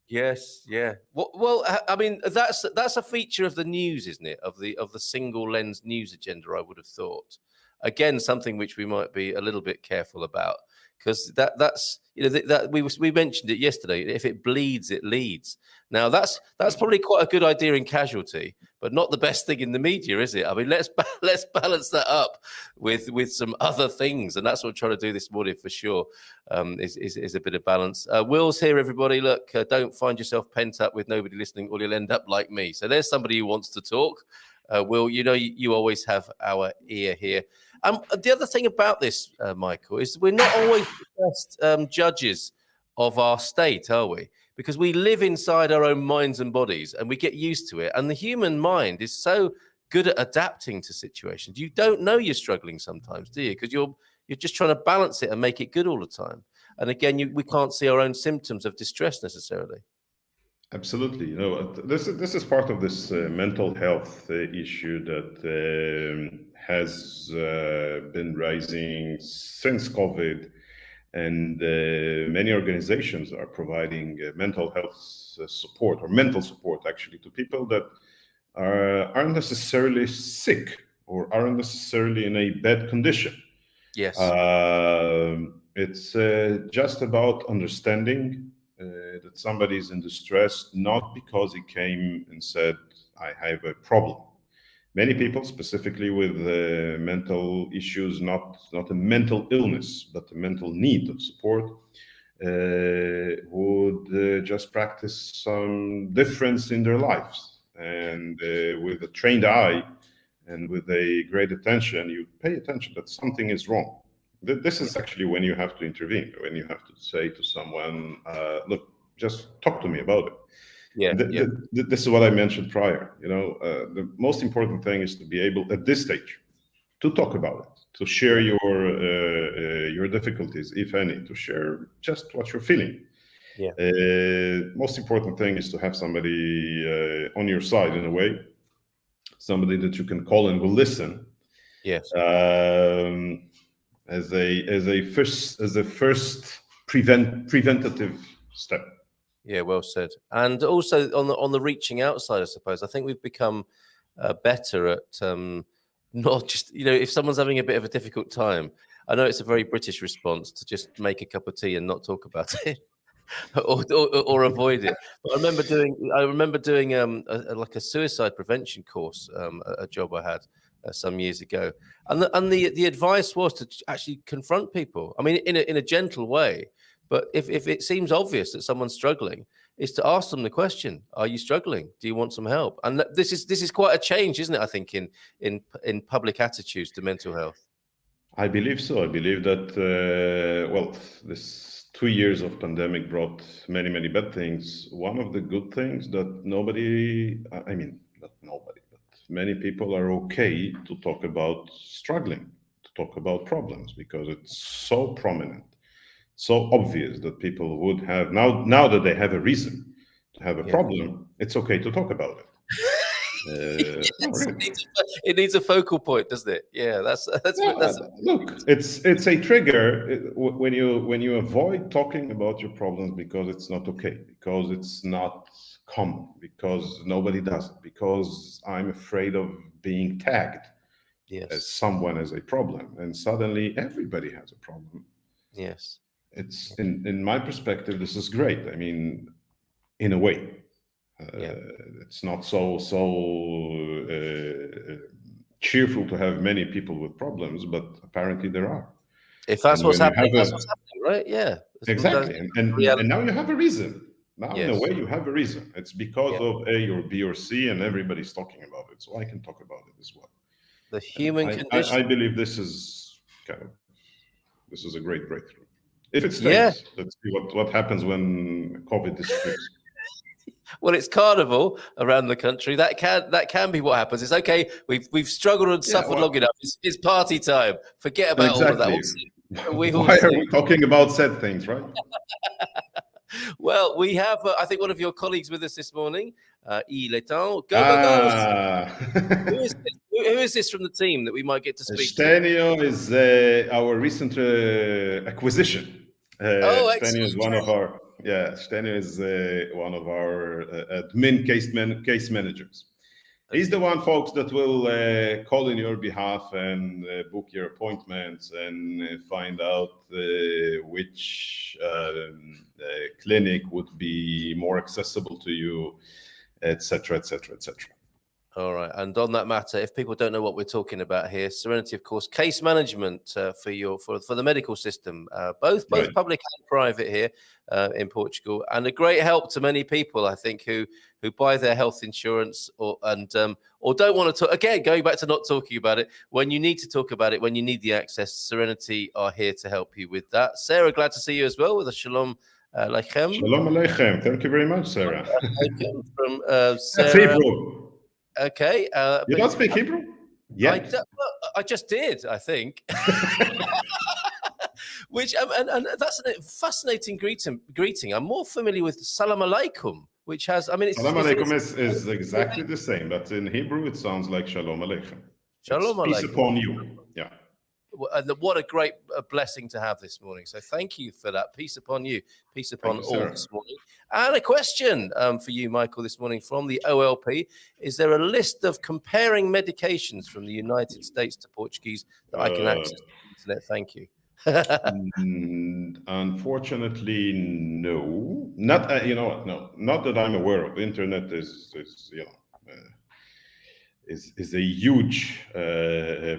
Yes, yeah. Well, I mean, that's a feature of the news, isn't it? Of the single lens news agenda, I would have thought. Again, something which we might be a little bit careful about, because that's that we mentioned it yesterday. If it bleeds, it leads. Now that's probably quite a good idea in casualty, but not the best thing in the media, is it? I mean, let's balance that up with some other things, and that's what I'm trying to do this morning for sure. Is a bit of balance. Will's here, everybody. Look, don't find yourself pent up with nobody listening, or you'll end up like me. So there's somebody who wants to talk. Will, you always have our ear here. The other thing about this, Michael, is we're not always the best judges of our state, are we? Because we live inside our own minds and bodies, and we get used to it. And the human mind is so good at adapting to situations. You don't know you're struggling sometimes, do you? Because you're just trying to balance it and make it good all the time. And again, we can't see our own symptoms of distress necessarily. Absolutely. This is part of this mental health issue that has been rising since COVID, and many organizations are providing mental health support, or mental support actually, to people that aren't necessarily sick or aren't necessarily in a bad condition. Yes. It's just about understanding that somebody is in distress, not because he came and said, I have a problem. Many people, specifically with mental issues, not a mental illness, but a mental need of support, would just practice some difference in their lives. And with a trained eye and with a great attention, you pay attention that something is wrong. This is actually when you have to intervene, when you have to say to someone, look, just talk to me about it. Yeah, This is what I mentioned prior. The most important thing is to be able, at this stage, to talk about it, to share your difficulties, if any, to share just what you're feeling. Yeah. Most important thing is to have somebody on your side, in a way, somebody that you can call and will listen. Yes. As a first preventative step. Yeah, well said. And also on the reaching out side, I suppose, I think we've become better at not just, if someone's having a bit of a difficult time, I know it's a very British response to just make a cup of tea and not talk about it or avoid it. But I remember doing like a suicide prevention course, a job I had some years ago, and the advice was to actually confront people. I mean, in a gentle way. But if it seems obvious that someone's struggling, is to ask them the question: are you struggling? Do you want some help? And this is quite a change, isn't it? I think in public attitudes to mental health. I believe so. I believe that this 2 years of pandemic brought many bad things. One of the good things that not nobody, but many people are okay to talk about struggling, to talk about problems, because it's so prominent, so obvious that people would have now that they have a reason to have a problem. It's okay to talk about it. It needs a focal point, doesn't it? Yeah, that's look. It's a trigger when you avoid talking about your problems because it's not okay, because it's not common, because nobody does it, because I'm afraid of being tagged as someone as a problem, and suddenly everybody has a problem. Yes. It's in my perspective, this is great. I mean, in a way, it's not so cheerful to have many people with problems, but apparently there are. If that's what's happening, that's what's happening, right? Yeah, exactly. And now you have a reason. Now, in a way, you have a reason. It's because of A or B or C, and everybody's talking about it, so I can talk about it as well. The human condition. I believe this is a great breakthrough. If it Yeah. stays, let's see what happens when COVID disappears. Well, it's Carnival around the country. That can be what happens. It's okay. We've struggled and suffered long enough. It's party time. Forget about all of that. Exactly. We will Why are see. we talking about sad things, right? Well, we have, I think, one of your colleagues with us this morning. Il est temps. Go. Who is this from the team that we might get to speak to? Stenio is our recent acquisition. Stenio is one of our Stenio is one of our admin case managers. He's the one, folks, that will call in your behalf and book your appointments and find out which clinic would be more accessible to you, etc., etc., etc. All right. And on that matter, if people don't know what we're talking about here, Serenity, of course, case management for the medical system, both Right. public and private here in Portugal, and a great help to many people, I think, who buy their health insurance or don't want to talk. Again, going back to not talking about it, when you need to talk about it, when you need the access, Serenity are here to help you with that. Sarah, glad to see you as well with a Shalom Aleichem. Shalom Aleichem. Thank you very much, Sarah. From That's Sarah. Hebrew. Okay. You don't speak Hebrew? Yeah. I just did, I think. Which and that's a fascinating greeting. I'm more familiar with Salam Alaikum, which has, I mean, Salam Alaikum is exactly the same, but in Hebrew it sounds like Shalom Aleichem. Shalom Alaikum. Peace upon you. Yeah. And what a great blessing to have this morning. So thank you for that. Peace upon you. Peace upon all this morning. And a question for you, Michael, this morning from the OLP. Is there a list of comparing medications from the United States to Portuguese that I can access on the internet? Thank you. Unfortunately, no. Not you know what? No, not that I'm aware of. Internet is a huge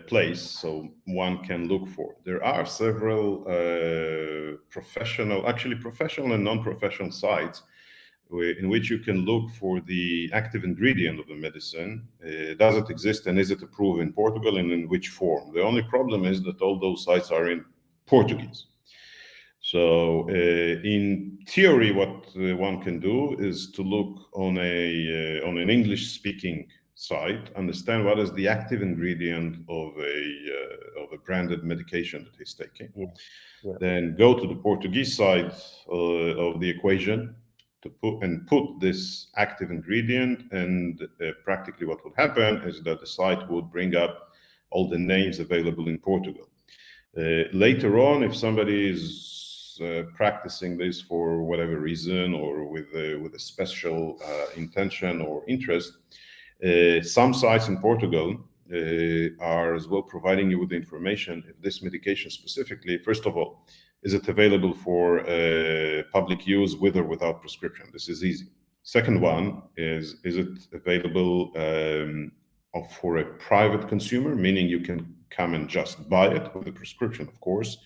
place, so one can look for. There are several professional and non-professional sites in which you can look for the active ingredient of the medicine. Does it exist and is it approved in Portugal and in which form? The only problem is that all those sites are in Portuguese. So in theory, what one can do is to look on an English-speaking site, understand what is the active ingredient of a branded medication that he's taking. Yeah. Then go to the Portuguese side of the equation to put this active ingredient, and practically what would happen is that the site would bring up all the names available in Portugal. Later on, if somebody is practicing this for whatever reason or with a special intention or interest, some sites in Portugal are as well providing you with information if this medication specifically, first of all, is it available for public use with or without prescription? This is easy. Second one is it available for a private consumer, meaning you can come and just buy it with a prescription, of course,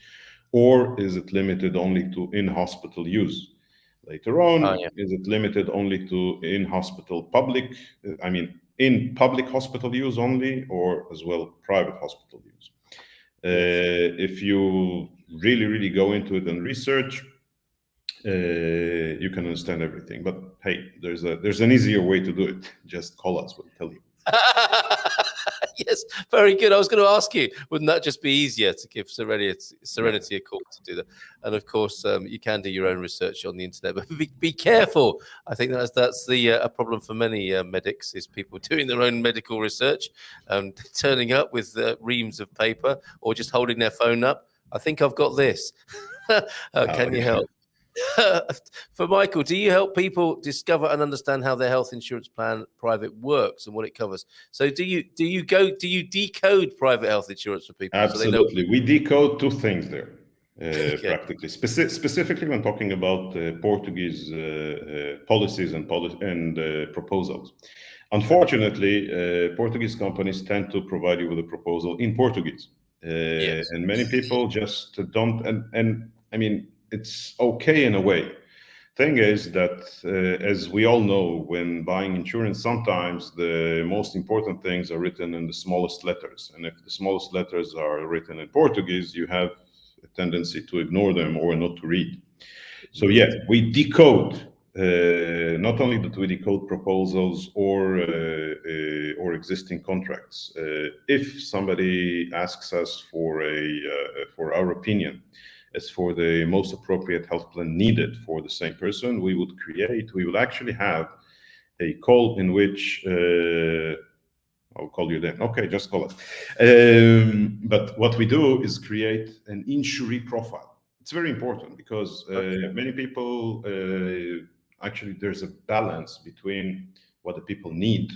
or is it limited only to in-hospital use? Later on, is it limited only to in public hospital use only, or as well private hospital use? If you really go into it and research, you can understand everything. But hey, there's an easier way to do it. Just call us, we'll tell you. Yes, very good. I was going to ask you, wouldn't that just be easier to give Serenity a call to do that? And of course, you can do your own research on the internet, but be careful. I think that's a problem for many medics, is people doing their own medical research, turning up with reams of paper or just holding their phone up. I think I've got this. Can you help? For Michael, do you help people discover and understand how their health insurance plan private works and what it covers? So do you decode private health insurance for people? Absolutely. So we decode two things there, practically. Specifically when talking about Portuguese policies and proposals. Unfortunately, Portuguese companies tend to provide you with a proposal in Portuguese. Yes. And many people just don't, and I mean, it's okay in a way. Thing is that, as we all know, when buying insurance, sometimes the most important things are written in the smallest letters. And if the smallest letters are written in Portuguese, you have a tendency to ignore them or not to read. So yeah, we decode. Not only that we decode proposals or existing contracts. If somebody asks us for our opinion as for the most appropriate health plan needed for the same person, we will actually have a call in which I'll call you then. Okay, just call it. But what we do is create an insuree profile. It's very important because many people actually there's a balance between what the people need,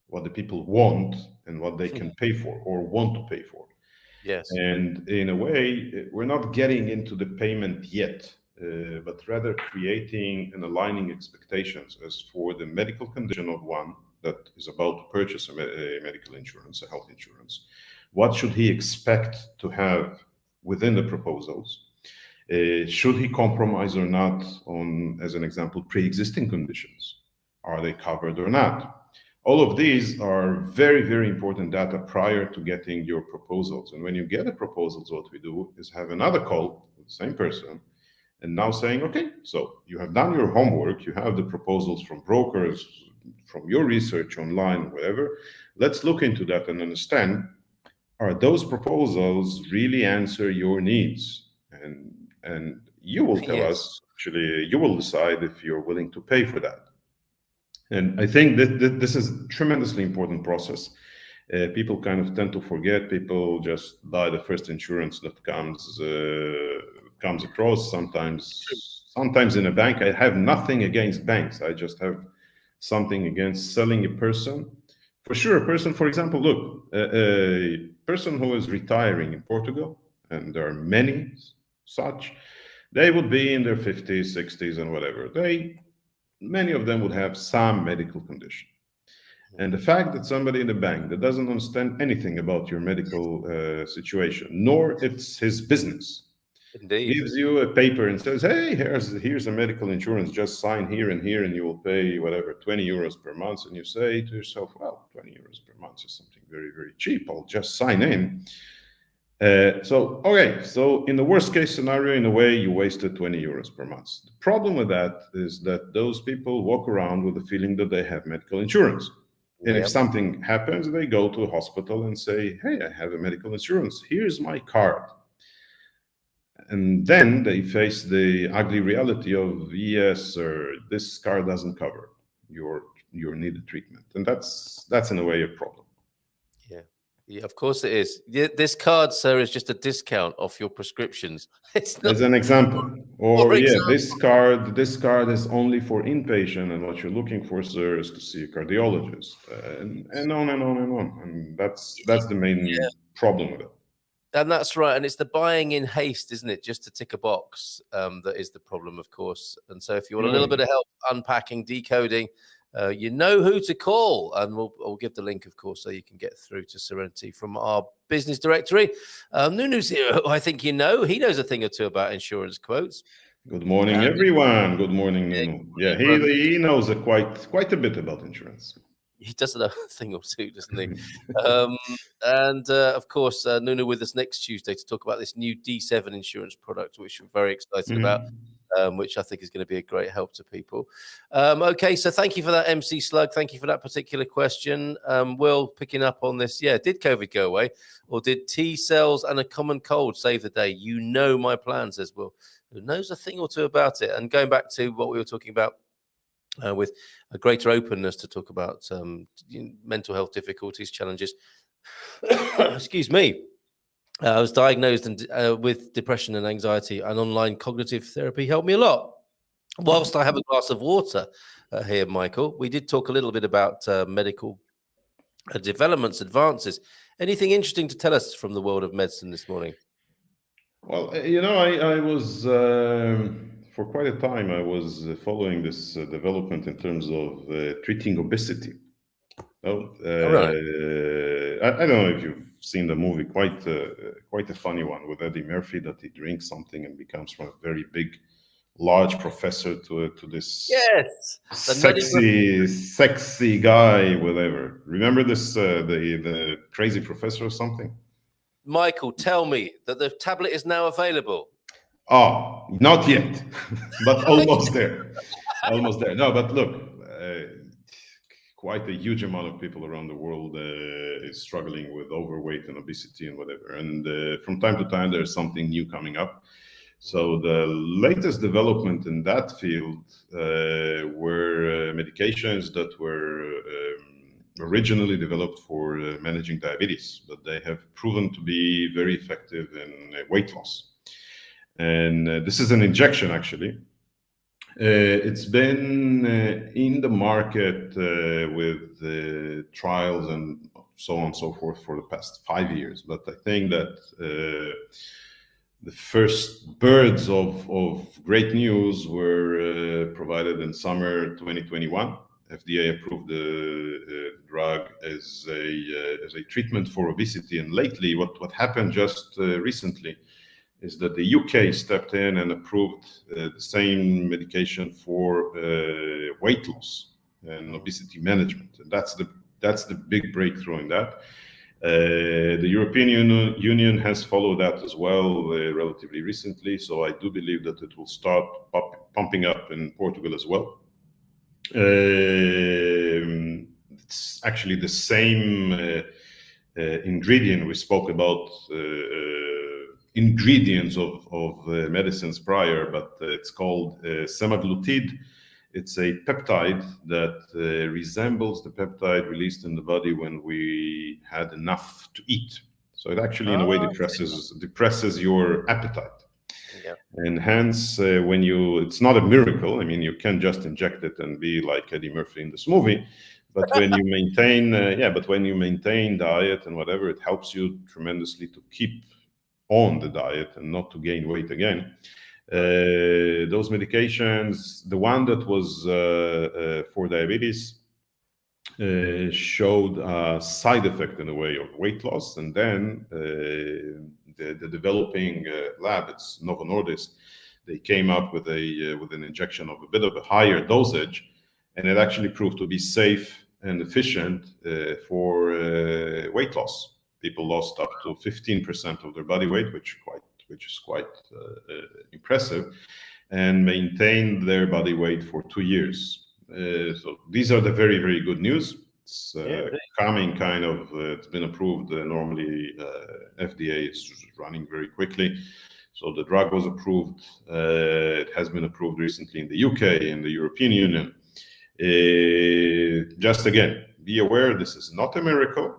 what the people want, and what they can pay for or want to pay for. Yes. And in a way, we're not getting into the payment yet, but rather creating and aligning expectations as for the medical condition of one that is about to purchase a medical insurance, a health insurance. What should he expect to have within the proposals? Should he compromise or not on, as an example, pre-existing conditions? Are they covered or not? All of these are very, very important data prior to getting your proposals. And when you get the proposals, what we do is have another call with the same person and now saying, okay, so you have done your homework, you have the proposals from brokers, from your research online, whatever. Let's look into that and understand, are those proposals really answer your needs? And you will tell us, actually, you will decide if you're willing to pay for that. And I think that this is a tremendously important process. People kind of tend to forget. People just buy the first insurance that comes across. Sometimes in a bank. I have nothing against banks. I just have something against selling a person. For sure, a person, for example, look, a person who is retiring in Portugal, and there are many such, they would be in their 50s, 60s, and whatever. Many of them would have some medical condition. And the fact that somebody in the bank that doesn't understand anything about your medical situation, nor it's his business, Indeed, gives you a paper and says, hey, here's a medical insurance, just sign here and here, and you will pay whatever, 20 euros per month. And you say to yourself, well, 20 euros per month is something very, very cheap. I'll just sign in. So in the worst case scenario, in a way, you wasted 20 euros per month. The problem with that is that those people walk around with the feeling that they have medical insurance. And if something happens, they go to a hospital and say, hey, I have a medical insurance. Here's my card. And then they face the ugly reality of, yes, sir, this card doesn't cover your needed treatment. And that's in a way a problem. Yeah, of course it is. This card, sir, is just a discount off your prescriptions. It's not, as an example. Or this card is only for inpatient, and what you're looking for, sir, is to see a cardiologist, and on and on and on. And that's the main problem with it. And that's right. And it's the buying in haste, isn't it? Just to tick a box that is the problem, of course. And so if you want a little bit of help unpacking, decoding, you know who to call. And we'll give the link, of course, so you can get through to Serenity from our business directory. Nunu's here, who I think you know. He knows a thing or two about insurance quotes. Good morning, everyone. Good morning, Nunu. Yeah, he knows quite a bit about insurance. He does know a thing or two, doesn't he? And of course, Nunu with us next Tuesday to talk about this new D7 insurance product, which we're very excited about, which I think is going to be a great help to people. Okay, so thank you for that, MC Slug. Thank you for that particular question. Will, picking up on this, did COVID go away, or did T cells and a common cold save the day? You know my plan, says Will, who knows a thing or two about it. And going back to what we were talking about, with a greater openness to talk about mental health difficulties, challenges. Excuse me. I was diagnosed with depression and anxiety, and online cognitive therapy helped me a lot. Whilst I have a glass of water here, Michael, we did talk a little bit about medical developments, advances. Anything interesting to tell us from the world of medicine this morning? Well, I was... for quite a time, I was following this development in terms of treating obesity. Right. I don't know if you've seen the movie, quite a funny one with Eddie Murphy, that he drinks something and becomes from a very big, large professor to this sexy guy, whatever. Remember this, the crazy professor or something? Michael, tell me that the tablet is now available. Oh, not yet, but almost there. Almost there. No, but look, quite a huge amount of people around the world is struggling with overweight and obesity and whatever. And from time to time, there's something new coming up. So the latest development in that field were medications that were originally developed for managing diabetes, but they have proven to be very effective in weight loss. And this is an injection, actually. It's been in the market with trials and so on and so forth for the past 5 years. But I think that the first birds of great news were provided in summer 2021. FDA approved the drug as a treatment for obesity. And lately, what happened just recently is that the UK stepped in and approved the same medication for weight loss and obesity management. And that's the big breakthrough in that. The European Union has followed that as well relatively recently. So I do believe that it will start pumping up in Portugal as well. It's actually the same ingredient we spoke about. Ingredients of medicines prior, but it's called semaglutide. It's a peptide that resembles the peptide released in the body when we had enough to eat. So it actually, in a way, depresses your appetite. Yeah. And hence, it's not a miracle. I mean, you can't just inject it and be like Eddie Murphy in this movie. But when you maintain, diet and whatever, it helps you tremendously to keep on the diet and not to gain weight again. Those medications, the one that was for diabetes, showed a side effect in a way of weight loss, and then the developing lab, it's Novo Nordisk, they came up with an injection of a bit of a higher dosage, and it actually proved to be safe and efficient for weight loss. People lost up to 15% of their body weight, which is quite impressive, and maintained their body weight for 2 years. So these are the very, very good news. It's coming kind of, it's been approved. Normally, FDA is running very quickly. So the drug was approved. It has been approved recently in the UK, in the European Union. Just again, be aware, this is not a miracle.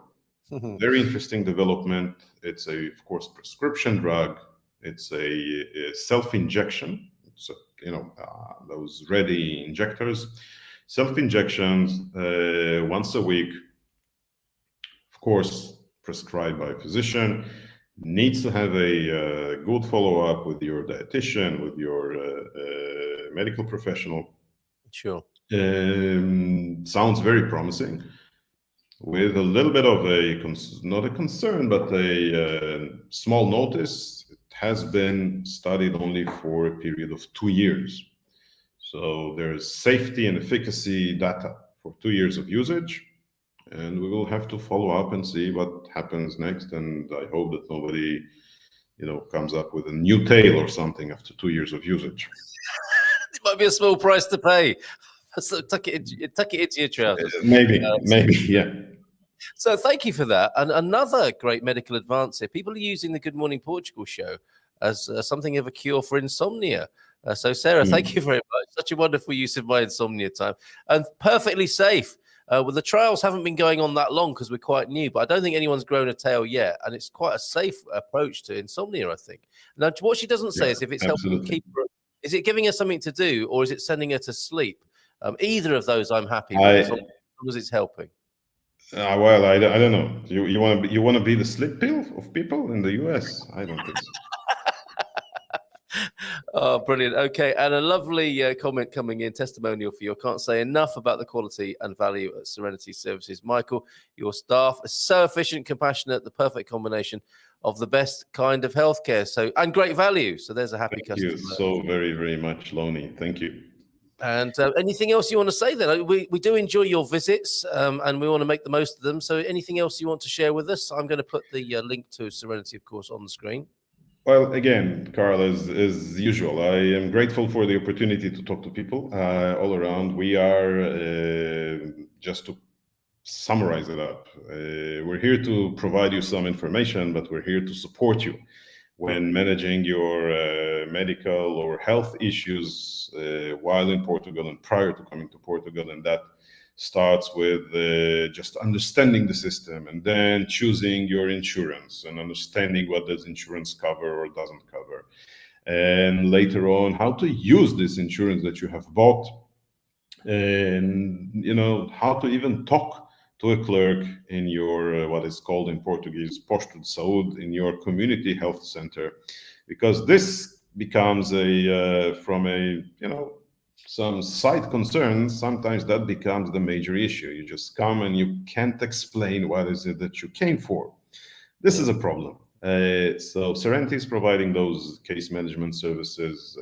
Very interesting development. It's of course, prescription drug. It's a self-injection. So, those ready injectors, self-injections once a week, of course, prescribed by a physician, needs to have a good follow-up with your dietitian, with your medical professional. Sure. Sounds very promising. With a little bit of not a concern, but a small notice, it has been studied only for a period of 2 years. So there's safety and efficacy data for 2 years of usage, and we will have to follow up and see what happens next. And I hope that nobody, comes up with a new tail or something after 2 years of usage. It might be a small price to pay. So tuck it into your trousers. Maybe, yeah. So thank you for that. And another great medical advance here. People are using the Good Morning Portugal show as something of a cure for insomnia. So Sarah, thank you very much. Such a wonderful use of my insomnia time. And perfectly safe. Well, the trials haven't been going on that long because we're quite new, but I don't think anyone's grown a tail yet. And it's quite a safe approach to insomnia, I think. Now, what she doesn't say is if it's helping keep her, is it giving her something to do or is it sending her to sleep? Either of those I'm happy with, as long as it's helping. Well, I don't know. You want to be the sleep pill of people in the US? I don't think so. Oh, brilliant. Okay, and a lovely comment coming in, testimonial for you. I can't say enough about the quality and value at Serenity Services. Michael, your staff are so efficient, compassionate, the perfect combination of the best kind of healthcare. So, and great value. So there's a happy customer. Thank you so very, very much, Lonnie. Thank you. And anything else you want to say then? We do enjoy your visits and we want to make the most of them. So anything else you want to share with us? I'm going to put the link to Serenity, of course, on the screen. Well, again, Carl, as usual, I am grateful for the opportunity to talk to people all around. We are, just to summarize it up, we're here to provide you some information, but we're here to support you when managing your medical or health issues while in Portugal and prior to coming to Portugal. And that starts with just understanding the system and then choosing your insurance and understanding what does insurance cover or doesn't cover. And later on, how to use this insurance that you have bought, and how to even talk to a clerk in your what is called in Portuguese posto de saúde, in your community health center, because this becomes from some side concerns, sometimes that becomes the major issue. You just come and you can't explain what is it that you came for. This is a problem. So Serenity is providing those case management services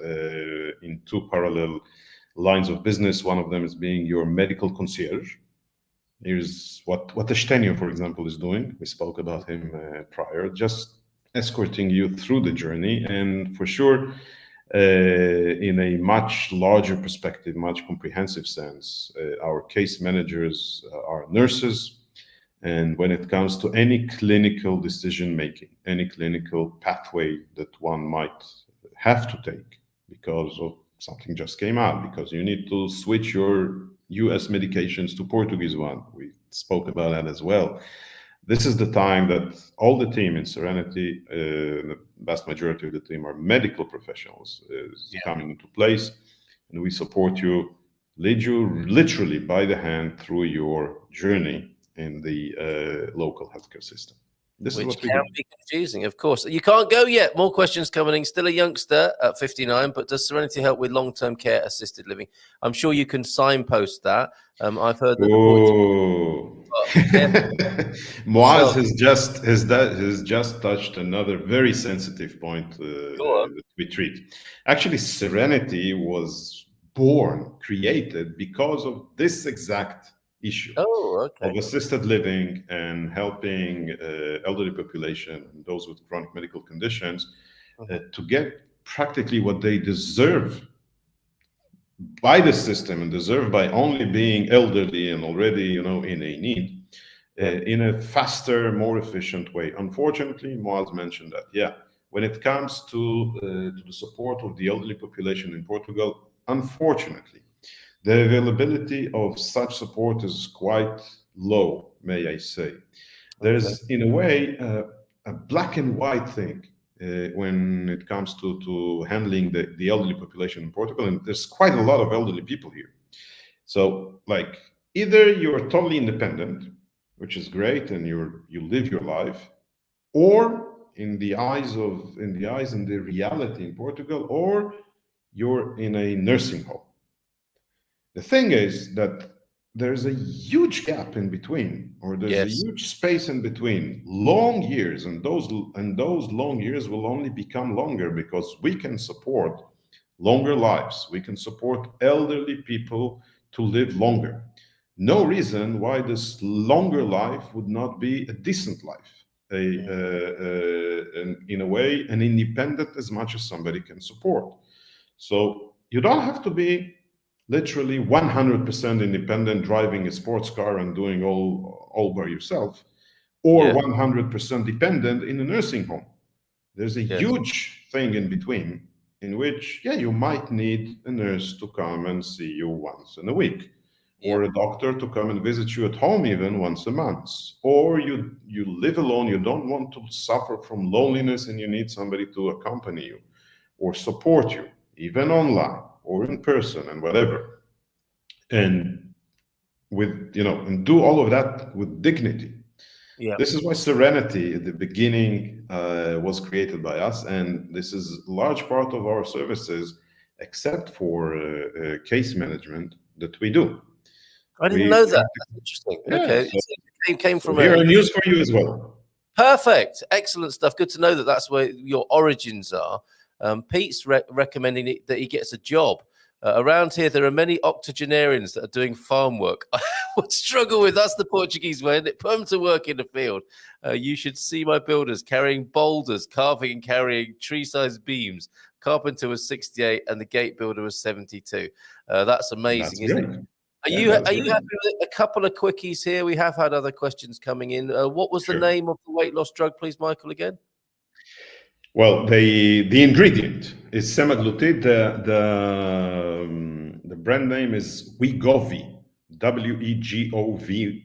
in two parallel lines of business. One of them is being your medical concierge. Here's what Estenio, for example, is doing. We spoke about him prior, just escorting you through the journey. And for sure, in a much larger perspective, much comprehensive sense, our case managers are nurses. And when it comes to any clinical decision making, any clinical pathway that one might have to take because of something just came out, because you need to switch your US medications to Portuguese one. We spoke about that as well. This is the time that all the team in Serenity, the vast majority of the team are medical professionals, is coming into place. And we support you, lead you literally by the hand through your journey in the local healthcare system. This is what we can be confusing, of course. You can't go yet. More questions coming in. Still a youngster at 59, but does Serenity help with long-term care assisted living? I'm sure you can signpost that. I've heard that. Moaz has just touched another very sensitive point that we treat. Actually, Serenity was created because of this exact issue of assisted living and helping elderly population and those with chronic medical conditions to get practically what they deserve by the system and deserve by only being elderly and already in a need in a faster, more efficient way. Unfortunately, Moaz mentioned that when it comes to the support of the elderly population in Portugal, unfortunately the availability of such support is quite low, may I say. There's, in a way, a black and white thing when it comes to handling the elderly population in Portugal, and there's quite a lot of elderly people here. So, either you're totally independent, which is great, and you live your life, or in the eyes and the reality in Portugal, or you're in a nursing home. The thing is that there's a huge gap in between, or there's a huge space in between long years, and those long years will only become longer because we can support longer lives. We can support elderly people to live longer. No reason why this longer life would not be a decent life, in a way, an independent as much as somebody can support. So you don't have to be literally 100% independent, driving a sports car and doing all by yourself, or 100% dependent in a nursing home. There's a huge thing in between, in which, you might need a nurse to come and see you once in a week, or a doctor to come and visit you at home even once a month, or you live alone, you don't want to suffer from loneliness and you need somebody to accompany you or support you, even online or in person and whatever, and with and do all of that with dignity. This is why Serenity at the beginning was created by us, and this is a large part of our services, except for case management that we do. I didn't know that. That's interesting. Okay, so it came from here are news for you as well. Perfect, excellent stuff. Good to know that that's where your origins are. Pete's recommending that he gets a job Around here, there are many octogenarians that are doing farm work. I would struggle with, that's the Portuguese way, isn't it? Put them to work in the field. You should see my builders carrying boulders, carving and carrying tree-sized beams. Carpenter was 68 and the gate builder was 72. That's amazing, isn't it? Are you happy with a couple of quickies here? We have had other questions coming in. What was the name of the weight loss drug, please, Michael, again? Well, the ingredient is semaglutide. The brand name is Wegovy, Wegovy.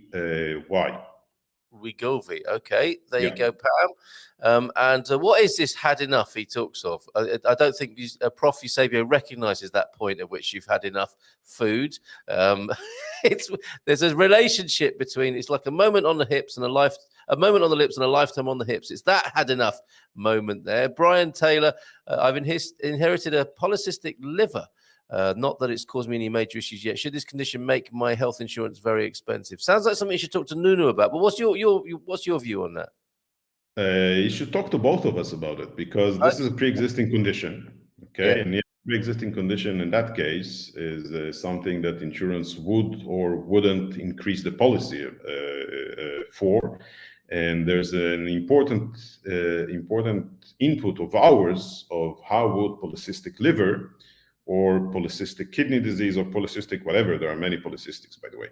Wegovy. Okay, there you go, Pam. And what is this had enough he talks of? I don't think Prof. Eusebio recognises that point at which you've had enough food. There's a relationship between, it's like a moment on the hips and a moment on the lips and a lifetime on the hips. It's that had enough moment there. Brian Taylor, I've inherited a polycystic liver. Not that it's caused me any major issues yet. Should this condition make my health insurance very expensive? Sounds like something you should talk to Nuno about. But what's your view on that? You should talk to both of us about it, because this is a pre-existing condition. Okay, and the pre-existing condition in that case is something that insurance would or wouldn't increase the policy for. And there's an important input of ours of how would polycystic liver or polycystic kidney disease or polycystic whatever, there are many polycystics, by the way,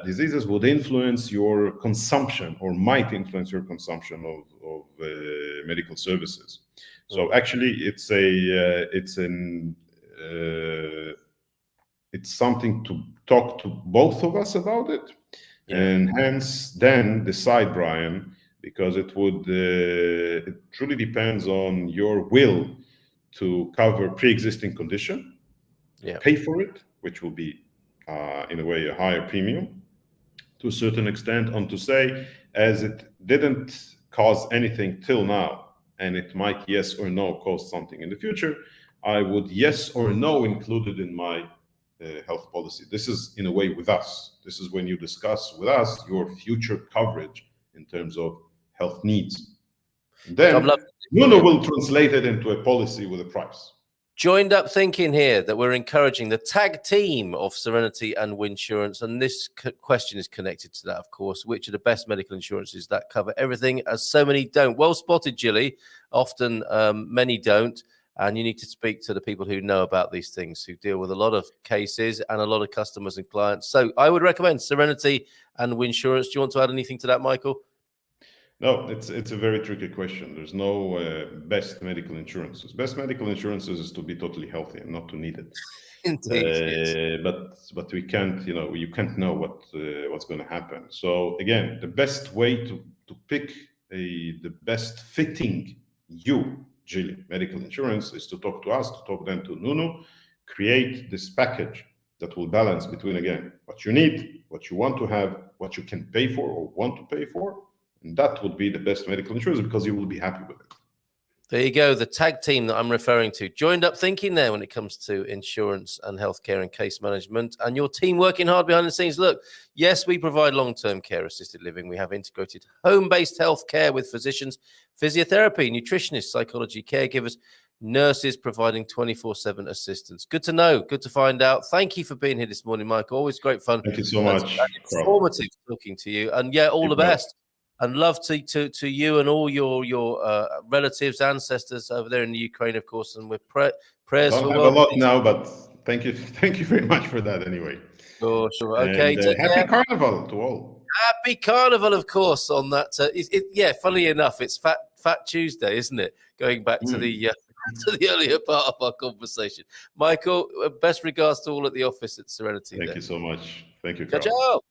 diseases would influence your consumption or might influence your consumption of medical services. So actually it's something to talk to both of us about it. And hence then decide, Brian, because it truly depends on your will to cover pre-existing condition, pay for it, which will be in a way a higher premium to a certain extent, and to say, as it didn't cause anything till now, and it might yes or no cause something in the future, I would yes or no include it in my health policy. This is in a way with us. This is when you discuss with us your future coverage in terms of health needs. And then Nuno will translate it into a policy with a price. Joined up thinking here that we're encouraging the tag team of Serenity and Winsurance, and this question is connected to that, of course. Which are the best medical insurances that cover everything, as so many don't? Well spotted, Gilly. Often many don't, and you need to speak to the people who know about these things, who deal with a lot of cases and a lot of customers and clients. So I would recommend Serenity and Winsurance. Do you want to add anything to that, Michael? No, it's a very tricky question. There's no best medical insurances. Best medical insurances is to be totally healthy and not to need it. Indeed. But we can't, you can't know what's going to happen. So again, the best way to pick the best fitting you, Gilly, medical insurance is to talk to us, to talk then to Nuno, create this package that will balance between, again, what you need, what you want to have, what you can pay for or want to pay for. And that would be the best medical insurance, because you will be happy with it. There you go. The tag team that I'm referring to. Joined up thinking there when it comes to insurance and healthcare and case management, and your team working hard behind the scenes. Look, yes, we provide long-term care assisted living. We have integrated home-based healthcare with physicians, physiotherapy, nutritionists, psychology, caregivers, nurses providing 24/7 assistance. Good to know. Good to find out. Thank you for being here this morning, Michael. Always great fun. Thank you so much. Informative talking to you. And all the best. And love to you and all your relatives, ancestors over there in the Ukraine, of course. And with prayers for well. I don't have a lot now, but thank you very much for that anyway. Sure. Okay. And, happy Carnival to all. Happy Carnival, of course. On that, funnily enough, it's Fat Tuesday, isn't it? Going back to the earlier part of our conversation. Michael, best regards to all at the office at Serenity. Thank you so much. Thank you, Carl. Ciao.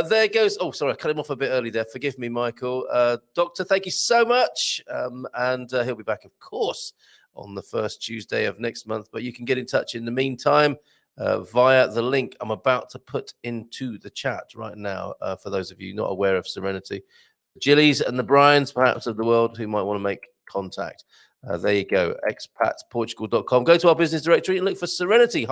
There goes. Oh, sorry, I cut him off a bit early there. Forgive me, Michael. Doctor, thank you so much. And he'll be back, of course, on the first Tuesday of next month. But you can get in touch in the meantime via the link I'm about to put into the chat right now. For those of you not aware of Serenity, the Gillies and the Bryans, perhaps, of the world who might want to make contact. There you go, expatsportugal.com. Go to our business directory and look for Serenity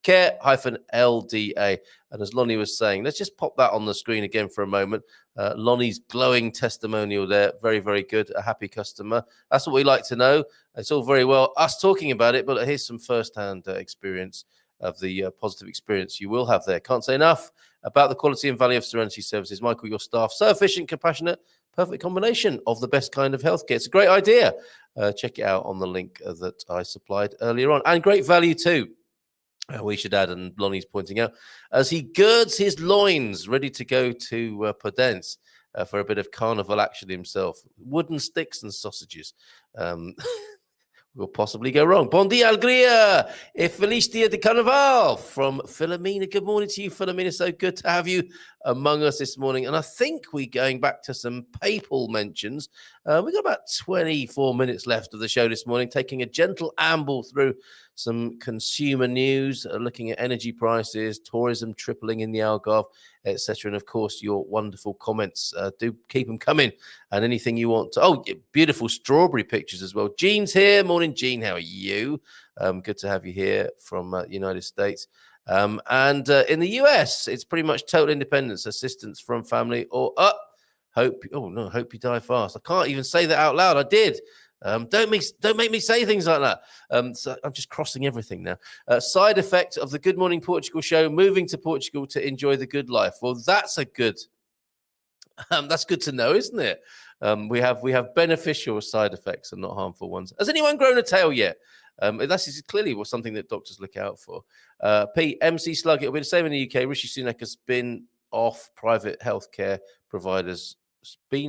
care-LDA. And as Lonnie was saying, let's just pop that on the screen again for a moment. Lonnie's glowing testimonial there. Very, very good. A happy customer. That's what we like to know. It's all very well us talking about it, but here's some first-hand experience of the positive experience you will have there. Can't say enough about the quality and value of Serenity services. Michael, your staff, so efficient, compassionate, perfect combination of the best kind of healthcare. It's a great idea. Check it out on the link that I supplied earlier on. And great value too. We should add, and Lonnie's pointing out, as he girds his loins, ready to go to Podence for a bit of carnival action himself. Wooden sticks and sausages. Will possibly go wrong. Bon dia, Alegria, e feliz dia de Carnival from Philomena. Good morning to you, Philomena. So good to have you among us this morning. And I think we're going back to some papal mentions. We've got about 24 minutes left of the show this morning, taking a gentle amble through some consumer news, looking at energy prices, tourism tripling in the Algarve, etc. And of course, your wonderful comments. Do keep them coming. And anything you want to. Oh, beautiful strawberry pictures as well. Jean's here. Morning, Jean. How are you? Good to have you here from United States. And in the US, it's pretty much total independence, assistance from family, or hope you die fast. I can't even say that out loud. I did. Don't make me say things like that. So I'm just crossing everything now. Side effect of the Good Morning Portugal show: moving to Portugal to enjoy the good life. Well, that's a good. That's good to know, isn't it? We have beneficial side effects and not harmful ones. Has anyone grown a tail yet? That's clearly something that doctors look out for. Pete, MC Slug, it'll be the same in the UK. Rishi Sunak has been off private healthcare providers. We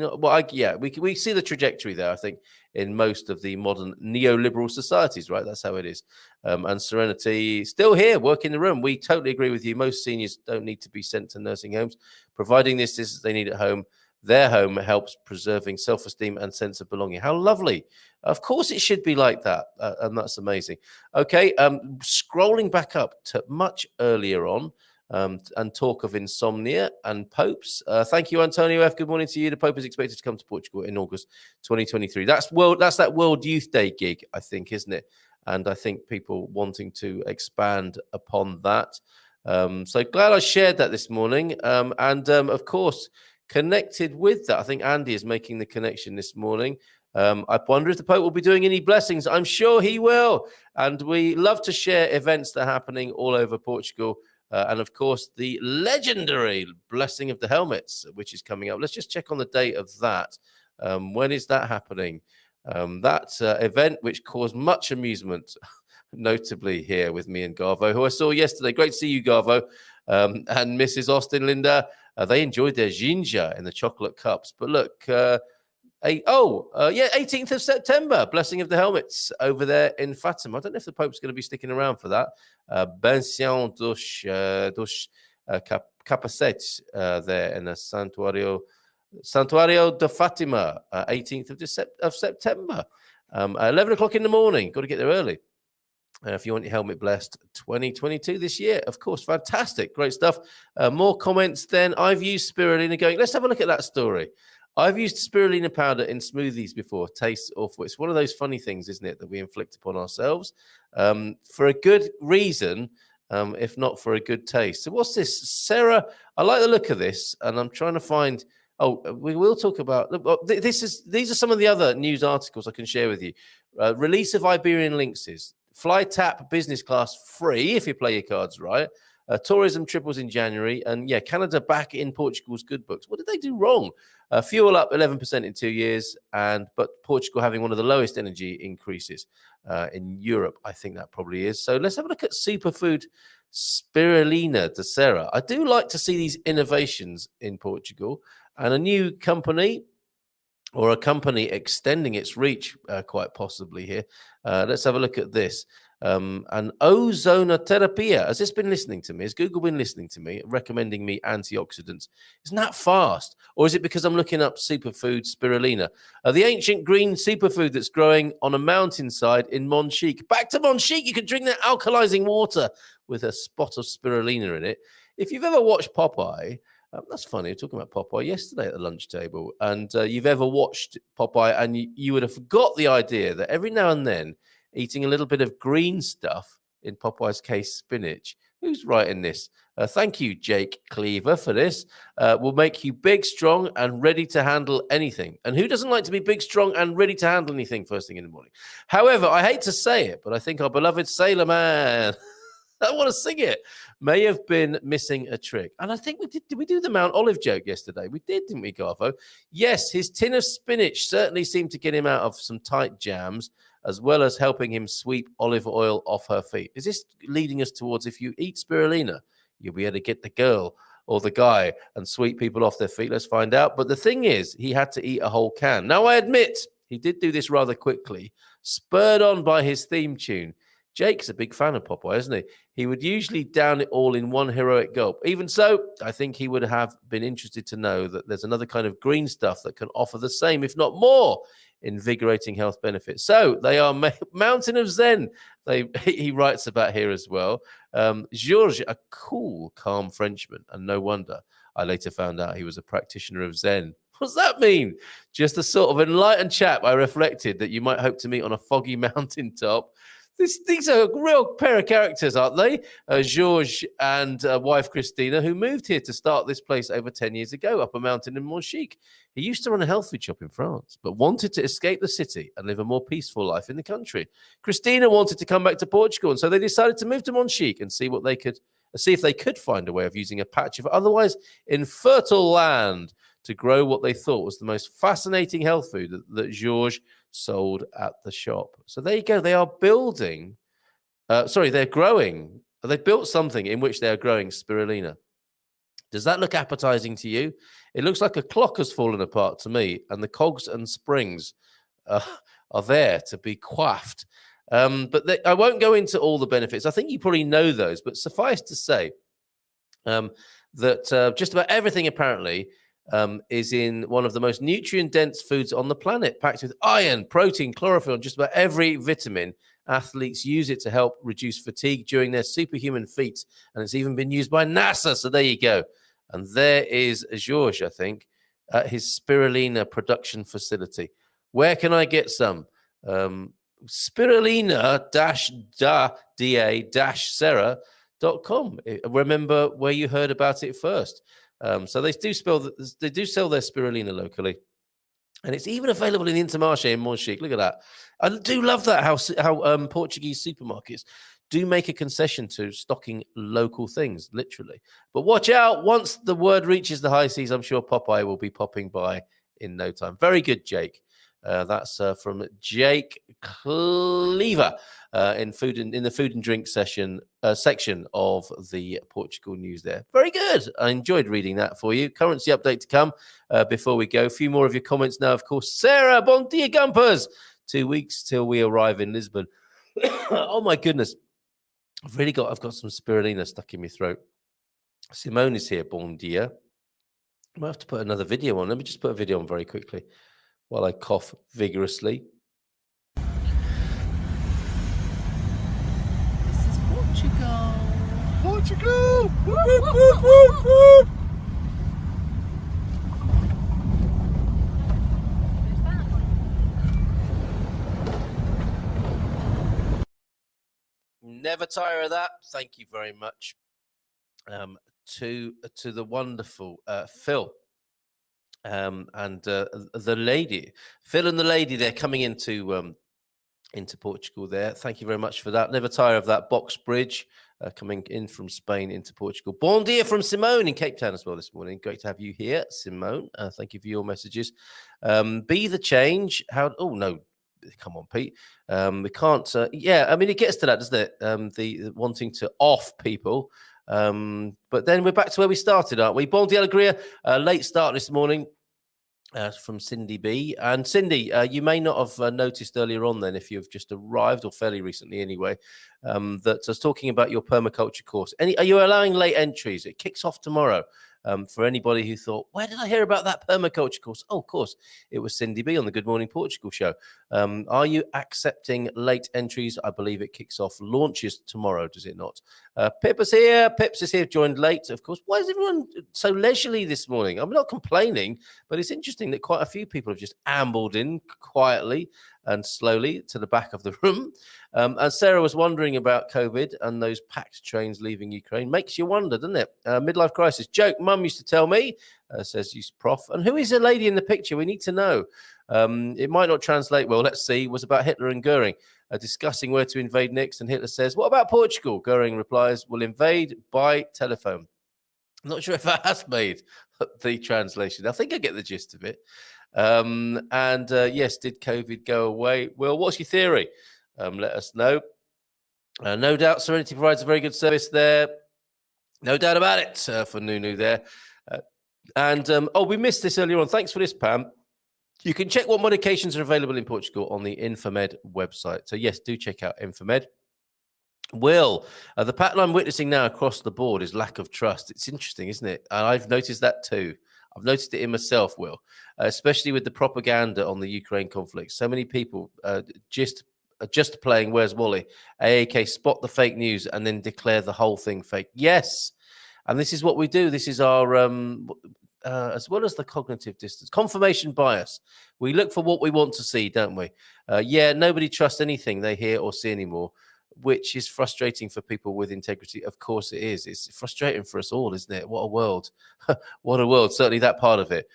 see the trajectory there, I think, in most of the modern neoliberal societies, right? That's how it is. And Serenity, still here, working the room. We totally agree with you. Most seniors don't need to be sent to nursing homes, providing the assistance they need at home. Their home helps preserving self-esteem and sense of belonging. How lovely. Of course it should be like that. And that's amazing. Okay, scrolling back up to much earlier on, and talk of insomnia and popes. Thank you, Antonio F. Good morning to you. The Pope is expected to come to Portugal in August 2023. That's that World Youth Day gig, I think, isn't it? And I think people wanting to expand upon that. So glad I shared that this morning. And of course, connected with that, I think Andy is making the connection this morning. I wonder if the Pope will be doing any blessings. I'm sure he will. And we love to share events that are happening all over Portugal. And of course, the legendary blessing of the helmets, which is coming up. Let's just check on the date of that. When is that happening? That event, which caused much amusement, notably here with me and Garvo, who I saw yesterday. Great to see you, Garvo. And Mrs. Austin, Linda. They enjoyed their ginger in the chocolate cups. But look, 18th of September, blessing of the helmets over there in Fatima. I don't know if the Pope's going to be sticking around for that. Benção dos Capacetes there in the Santuario de Fatima, 18th of September. 11 o'clock in the morning. Got to get there early. If you want your helmet blessed 2022 this year, of course, fantastic, great stuff. More comments then. I've used spirulina going. Let's have a look at that story. I've used spirulina powder in smoothies before. Tastes awful. It's one of those funny things, isn't it, that we inflict upon ourselves for a good reason, if not for a good taste. So what's this? Sarah, I like the look of this, and I'm trying to find... Oh, we will talk about... These are some of the other news articles I can share with you. Release of Iberian lynxes. Fly tap business class free if you play your cards right. Tourism triples in January. And yeah, Canada back in Portugal's good books. What did they do wrong? Fuel up 11% in 2 years. But Portugal having one of the lowest energy increases in Europe. I think that probably is. So let's have a look at superfood spirulina de Serra. I do like to see these innovations in Portugal. And a new company... or a company extending its reach quite possibly here. Let's have a look at this. An ozonotherapia. Has this been listening to me? Has Google been listening to me, recommending me antioxidants? Isn't that fast? Or is it because I'm looking up superfood spirulina? The ancient green superfood that's growing on a mountainside in Monchique. Back to Monchique, you can drink that alkalizing water with a spot of spirulina in it. If you've ever watched Popeye, That's funny. We were talking about Popeye yesterday at the lunch table, and you've ever watched Popeye, and you would have got the idea that every now and then, eating a little bit of green stuff, in Popeye's case, spinach. Who's writing this? Thank you, Jake Cleaver, for this. Will make you big, strong, and ready to handle anything. And who doesn't like to be big, strong, and ready to handle anything first thing in the morning? However, I hate to say it, but I think our beloved Sailor Man, I want to sing it, may have been missing a trick. And I think we did. Did we do the Mount Olive joke yesterday? We did, didn't we, Garvo? Yes, his tin of spinach certainly seemed to get him out of some tight jams, as well as helping him sweep olive oil off her feet. Is this leading us towards, if you eat spirulina, you'll be able to get the girl or the guy and sweep people off their feet? Let's find out. But the thing is, he had to eat a whole can. Now, I admit, he did do this rather quickly, spurred on by his theme tune. Jake's a big fan of Popeye, isn't he? He would usually down it all in one heroic gulp. Even so, I think he would have been interested to know that there's another kind of green stuff that can offer the same, if not more, invigorating health benefits. So they are Mountain of Zen. He writes about here as well. Georges, a cool, calm Frenchman, and no wonder I later found out he was a practitioner of Zen. What does that mean? Just a sort of enlightened chap, I reflected, that you might hope to meet on a foggy mountaintop. These are a real pair of characters, aren't they? Georges and wife Christina, who moved here to start this place over 10 years ago up a mountain in Montchique. He used to run a health food shop in France, but wanted to escape the city and live a more peaceful life in the country. Christina wanted to come back to Portugal, and so they decided to move to Montchique and see if they could find a way of using a patch of otherwise infertile land to grow what they thought was the most fascinating health food that Georges sold at the shop. So there you go. They are building, they're growing. They built something in which they are growing spirulina. Does that look appetizing to you? It looks like a clock has fallen apart to me, and the cogs and springs are there to be quaffed. But I won't go into all the benefits. I think you probably know those, but suffice to say that just about everything apparently is in one of the most nutrient-dense foods on the planet, packed with iron, protein, chlorophyll, and just about every vitamin. Athletes use it to help reduce fatigue during their superhuman feats, and it's even been used by NASA, so there you go. And there is Georges, I think, at his spirulina production facility. Where can I get some? Spirulina-da-serra.com. Remember where you heard about it first. So they do sell their spirulina locally, and it's even available in the Intermarché in Montchique. Look at that! I do love that how Portuguese supermarkets do make a concession to stocking local things, literally. But watch out! Once the word reaches the high seas, I'm sure Popeye will be popping by in no time. Very good, Jake. That's from Jake Cleaver in the food and drink section of the Portugal news there. Very good. I enjoyed reading that for you. Currency update to come before we go. A few more of your comments now, of course. Sarah, bon dia, Gumpers. 2 weeks till we arrive in Lisbon. Oh my goodness. I've got some spirulina stuck in my throat. Simone is here, bon dia. I might have to put another video on. Let me just put a video on very quickly while I cough vigorously. This is Portugal. Portugal! Never tire of that. Thank you very much to the wonderful Phil. And the lady, Phil and the lady, they're coming into Portugal there. Thank you very much for that. Never tire of that. Box Bridge coming in from Spain into Portugal. Bon dia from Simone in Cape Town as well this morning. Great to have you here, Simone. Thank you for your messages. Be the change. Oh, no. Come on, Pete. We can't. I mean, it gets to that, doesn't it? The wanting to off people. But then we're back to where we started, aren't we? Bon dia alegria, late start this morning from Cindy B. And Cindy, you may not have noticed earlier on then, if you've just arrived, or fairly recently anyway, that I was talking about your permaculture course. Are you allowing late entries? It kicks off tomorrow. For anybody who thought, where did I hear about that permaculture course? Oh, of course, it was Cindy B on the Good Morning Portugal show. Are you accepting late entries? I believe it kicks off, launches tomorrow, does it not? Pippa's here. Pips is here, joined late, of course. Why is everyone so leisurely this morning? I'm not complaining, but it's interesting that quite a few people have just ambled in quietly and slowly to the back of the room. And Sarah was wondering about COVID and those packed trains leaving Ukraine. Makes you wonder, doesn't it? Midlife crisis. Joke, Mum used to tell me, says you prof. And who is the lady in the picture? We need to know. It might not translate well. Let's see. It was about Hitler and Goering discussing where to invade next. And Hitler says, what about Portugal? Goering replies, we'll invade by telephone. I'm not sure if that has made the translation. I think I get the gist of it. Yes, did COVID go away? Well, what's your theory? Let us know. No doubt Serenity provides a very good service there. No doubt about it for Nunu there. We missed this earlier on. Thanks for this, Pam. You can check what medications are available in Portugal on the Infomed website. So, yes, do check out Infomed. Will, the pattern I'm witnessing now across the board is lack of trust. It's interesting, isn't it? And I've noticed that too. I've noticed it in myself, Will, especially with the propaganda on the Ukraine conflict. So many people just playing Where's Wally? AAK spot the fake news and then declare the whole thing fake. Yes. And this is what we do. This is our, as well as the cognitive distance, confirmation bias. We look for what we want to see, don't we? Nobody trusts anything they hear or see anymore, which is frustrating for people with integrity. Of course it is. It's frustrating for us all, isn't it? What a world. What a world. Certainly that part of it,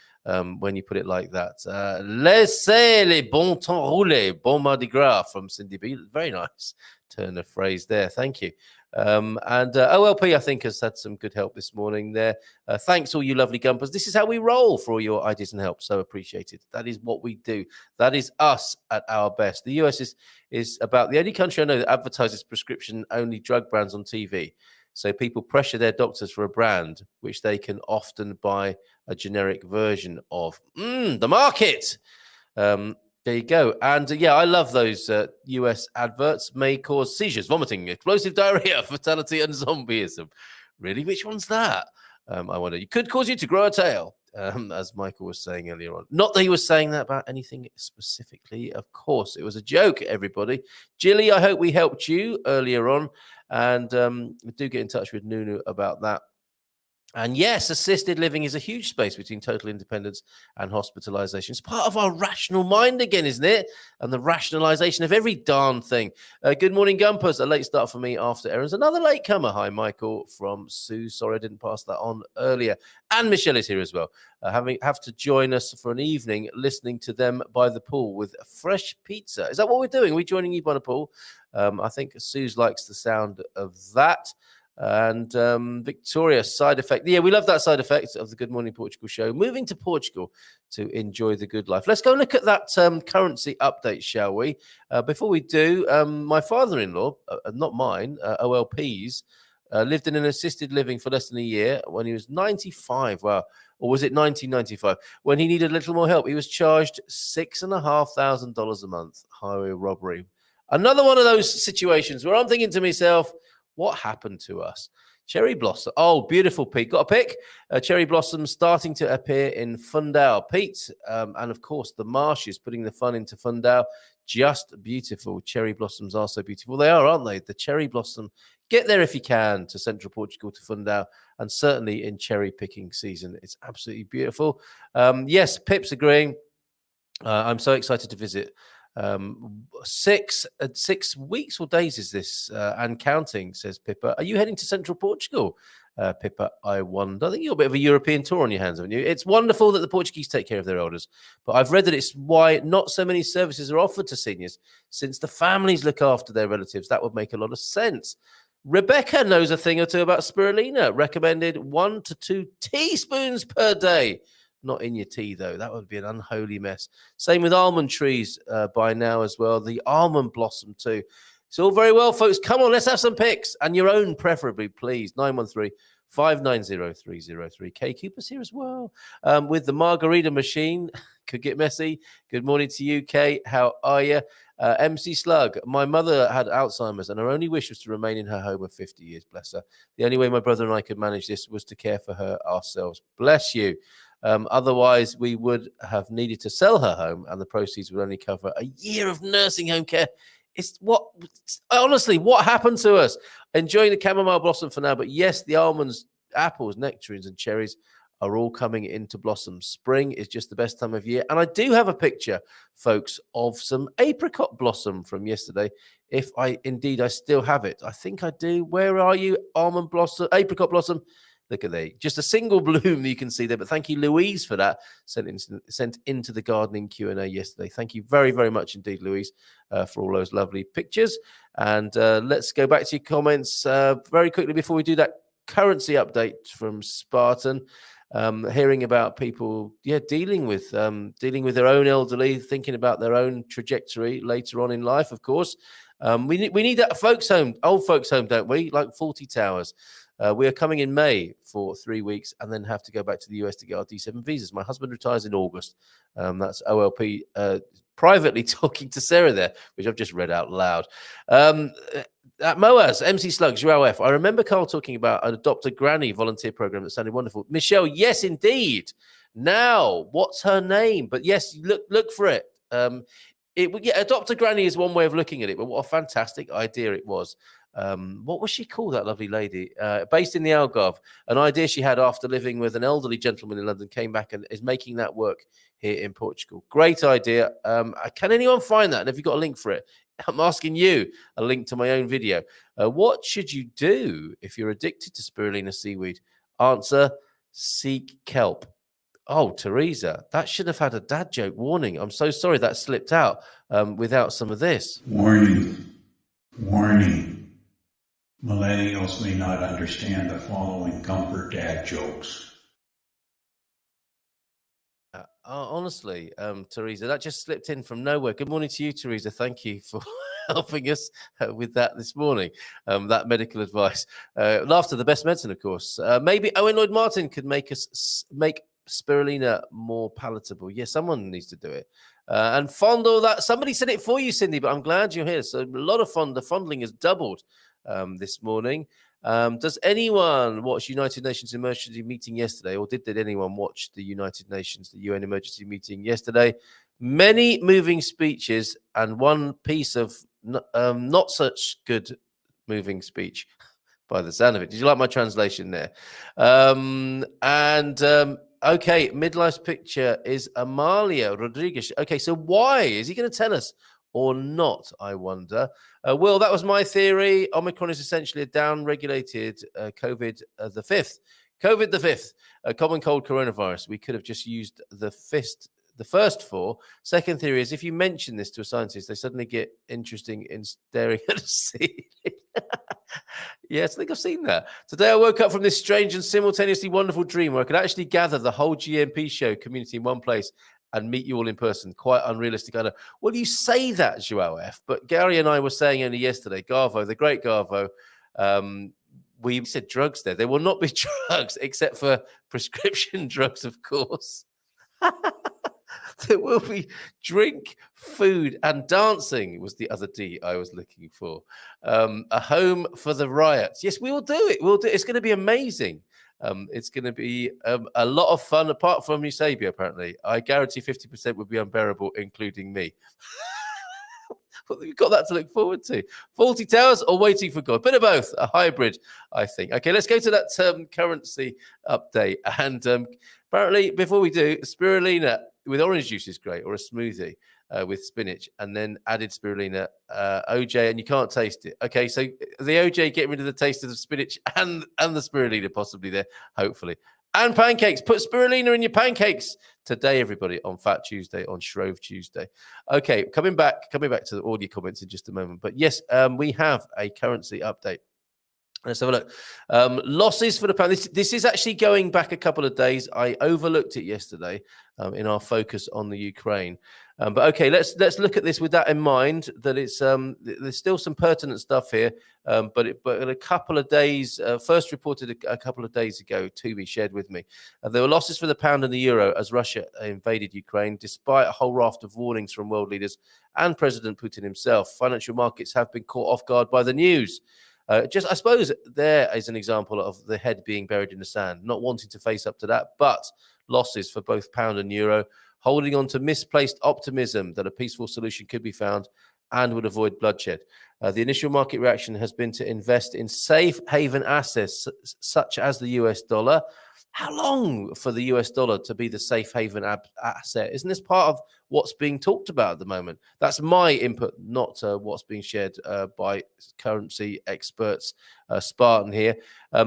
when you put it like that. Laissez les bons temps rouler. Bon Mardi Gras from Cindy B. Very nice turn of phrase there. Thank you. OLP, I think, has had some good help this morning there. Thanks, all you lovely gumpers. This is how we roll for all your ideas and help. So appreciated. That is what we do. That is us at our best. The US is about the only country I know that advertises prescription-only drug brands on TV. So people pressure their doctors for a brand, which they can often buy a generic version of. The market! There you go. And I love those US adverts. May cause seizures, vomiting, explosive diarrhea, fatality, and zombieism. Really? Which one's that? I wonder. It could cause you to grow a tail, as Michael was saying earlier on. Not that he was saying that about anything specifically. Of course, it was a joke, everybody. Jilly, I hope we helped you earlier on. And do get in touch with Nunu about that. And yes, assisted living is a huge space between total independence and hospitalization. It's part of our rational mind again, isn't it? And the rationalization of every darn thing. Good morning, Gumpers. A late start for me after errands. Another late comer. Hi, Michael from Sue. Sorry, I didn't pass that on earlier. And Michelle is here as well. Have to join us for an evening listening to them by the pool with fresh pizza. Is that what we're doing? Are we joining you by the pool? I think Suze likes the sound of that. And Victoria, side effect. Yeah, we love that side effect of the Good Morning Portugal show. Moving to Portugal to enjoy the good life. Let's go look at that currency update, shall we? Before we do, my father-in-law, not mine, OLP's, lived in an assisted living for less than a year when he was 95. Wow. Or was it 1995? When he needed a little more help, he was charged $6,500 a month. Highway robbery. Another one of those situations where I'm thinking to myself, what happened to us? Cherry blossom. Oh, beautiful, Pete. Got a pic? Cherry blossom starting to appear in Fundao. Pete, and of course, the marshes putting the fun into Fundao. Just beautiful. Cherry blossoms are so beautiful. They are, aren't they? The cherry blossom. Get there if you can to central Portugal, to Fundao, and certainly in cherry picking season. It's absolutely beautiful. Yes, Pip's agreeing. I'm so excited to visit. 6 weeks or days is this and counting, says Pippa. Are you heading to central Portugal, Pippa? I wonder. I think you've got a bit of a European tour on your hands, haven't you? It's wonderful that the Portuguese take care of their elders, but I've read that it's why not so many services are offered to seniors, since the families look after their relatives. That would make a lot of sense. Rebecca knows a thing or two about spirulina. Recommended 1 to 2 teaspoons per day. Not in your tea, though. That would be an unholy mess. Same with almond trees by now as well. The almond blossom too. It's all very well, folks. Come on, let's have some pics. And your own, preferably, please. 913-590-303. Kay Cooper's here as well. With the margarita machine. Could get messy. Good morning to you, Kay. How are you? MC Slug, my mother had Alzheimer's and her only wish was to remain in her home of 50 years, bless her. The only way my brother and I could manage this was to care for her ourselves. Bless you. Otherwise, we would have needed to sell her home and the proceeds would only cover a year of nursing home care. Honestly, what happened to us? Enjoying the chamomile blossom for now, but yes, the almonds, apples, nectarines, and cherries are all coming into blossom. Spring is just the best time of year. And I do have a picture, folks, of some apricot blossom from yesterday. If I still have it. I think I do. Where are you? Almond blossom, apricot blossom. Look at that. Just a single bloom that you can see there. But thank you, Louise, for that. Sent into the gardening Q&A yesterday. Thank you very, very much indeed, Louise, for all those lovely pictures. And let's go back to your comments very quickly before we do that currency update from Spartan. Hearing about people, dealing with their own elderly, thinking about their own trajectory later on in life. Of course, we need that old folks home, don't we? Like 40 Towers. We are coming in May for 3 weeks, and then have to go back to the US to get our D7 visas. My husband retires in August. That's OLP privately talking to Sarah there, which I've just read out loud. At MOAS, MC Slug, Joao F. I remember Carl talking about an Adopt a Granny volunteer program that sounded wonderful. Michelle, yes, indeed. Now, what's her name? But yes, look for it. Adopt a Granny is one way of looking at it, but what a fantastic idea it was. What was she called, that lovely lady? Based in the Algarve. An idea she had after living with an elderly gentleman in London, came back and is making that work here in Portugal. Great idea. Can anyone find that? And have you got a link for it? I'm asking you a link to my own video. What should you do if you're addicted to spirulina seaweed? Answer, seek kelp. Oh, Teresa, that should have had a dad joke warning. I'm so sorry that slipped out without some of this. Warning. Millennials may not understand the following comfort dad jokes. Honestly, Teresa, that just slipped in from nowhere. Good morning to you, Teresa. Thank you for helping us with that this morning, that medical advice. Laughter, the best medicine, of course. Maybe Owen Lloyd Martin could make spirulina more palatable. Yeah, someone needs to do it. And fondle that. Somebody said it for you, Cindy, but I'm glad you're here. So a lot of the fondling has doubled this morning. Does anyone watch United Nations emergency meeting yesterday, or did anyone watch the United Nations, the UN emergency meeting yesterday? Many moving speeches and one piece of not such good moving speech by the sound of it. Did you like my translation there? Okay, midlife's picture is Amalia Rodriguez. Okay, so why? Is he going to tell us or not, I wonder? Will, that was my theory. Omicron is essentially a down-regulated COVID the fifth. COVID the fifth, a common cold coronavirus. We could have just used the first four. Second theory is if you mention this to a scientist, they suddenly get interesting in staring at a ceiling. Yes, I think I've seen that. Today I woke up from this strange and simultaneously wonderful dream where I could actually gather the whole GMP show community in one place and meet you all in person. Quite unrealistic, I know. Well, you say that, Joao F., but Gary and I were saying only yesterday, Garvo, the great Garvo, we said drugs there. There will not be drugs except for prescription drugs, of course. There will be drink, food, and dancing was the other D I was looking for. A home for the riots. Yes, we will do it. We'll do it. It's going to be amazing. It's going to be a lot of fun, apart from Eusebio, apparently. I guarantee 50% would be unbearable, including me. We've got that to look forward to. 40 Towers or Waiting for God? Bit of both, a hybrid, I think. Okay, let's go to that currency update. And apparently, before we do, spirulina with orange juice is great, or a smoothie with spinach, and then added spirulina, OJ, and you can't taste it. Okay, so the OJ, get rid of the taste of the spinach and the spirulina possibly there, hopefully. And pancakes. Put spirulina in your pancakes today, everybody, on Fat Tuesday, on Shrove Tuesday. Okay, coming back to the audio comments in just a moment. But yes, we have a currency update. Let's have a look. Losses for the pound. This is actually going back a couple of days. I overlooked it yesterday in our focus on the Ukraine. But okay, let's look at this with that in mind. That it's there's still some pertinent stuff here. But in a couple of days, first reported a couple of days ago, Toby shared with me, there were losses for the pound and the euro as Russia invaded Ukraine, despite a whole raft of warnings from world leaders and President Putin himself. Financial markets have been caught off guard by the news. I suppose there is an example of the head being buried in the sand, not wanting to face up to that, but losses for both pound and euro, holding on to misplaced optimism that a peaceful solution could be found and would avoid bloodshed. The initial market reaction has been to invest in safe haven assets such as the US dollar. How long for the US dollar to be the safe haven asset? Isn't this part of what's being talked about at the moment? That's my input, not what's being shared by currency experts, Spartan here.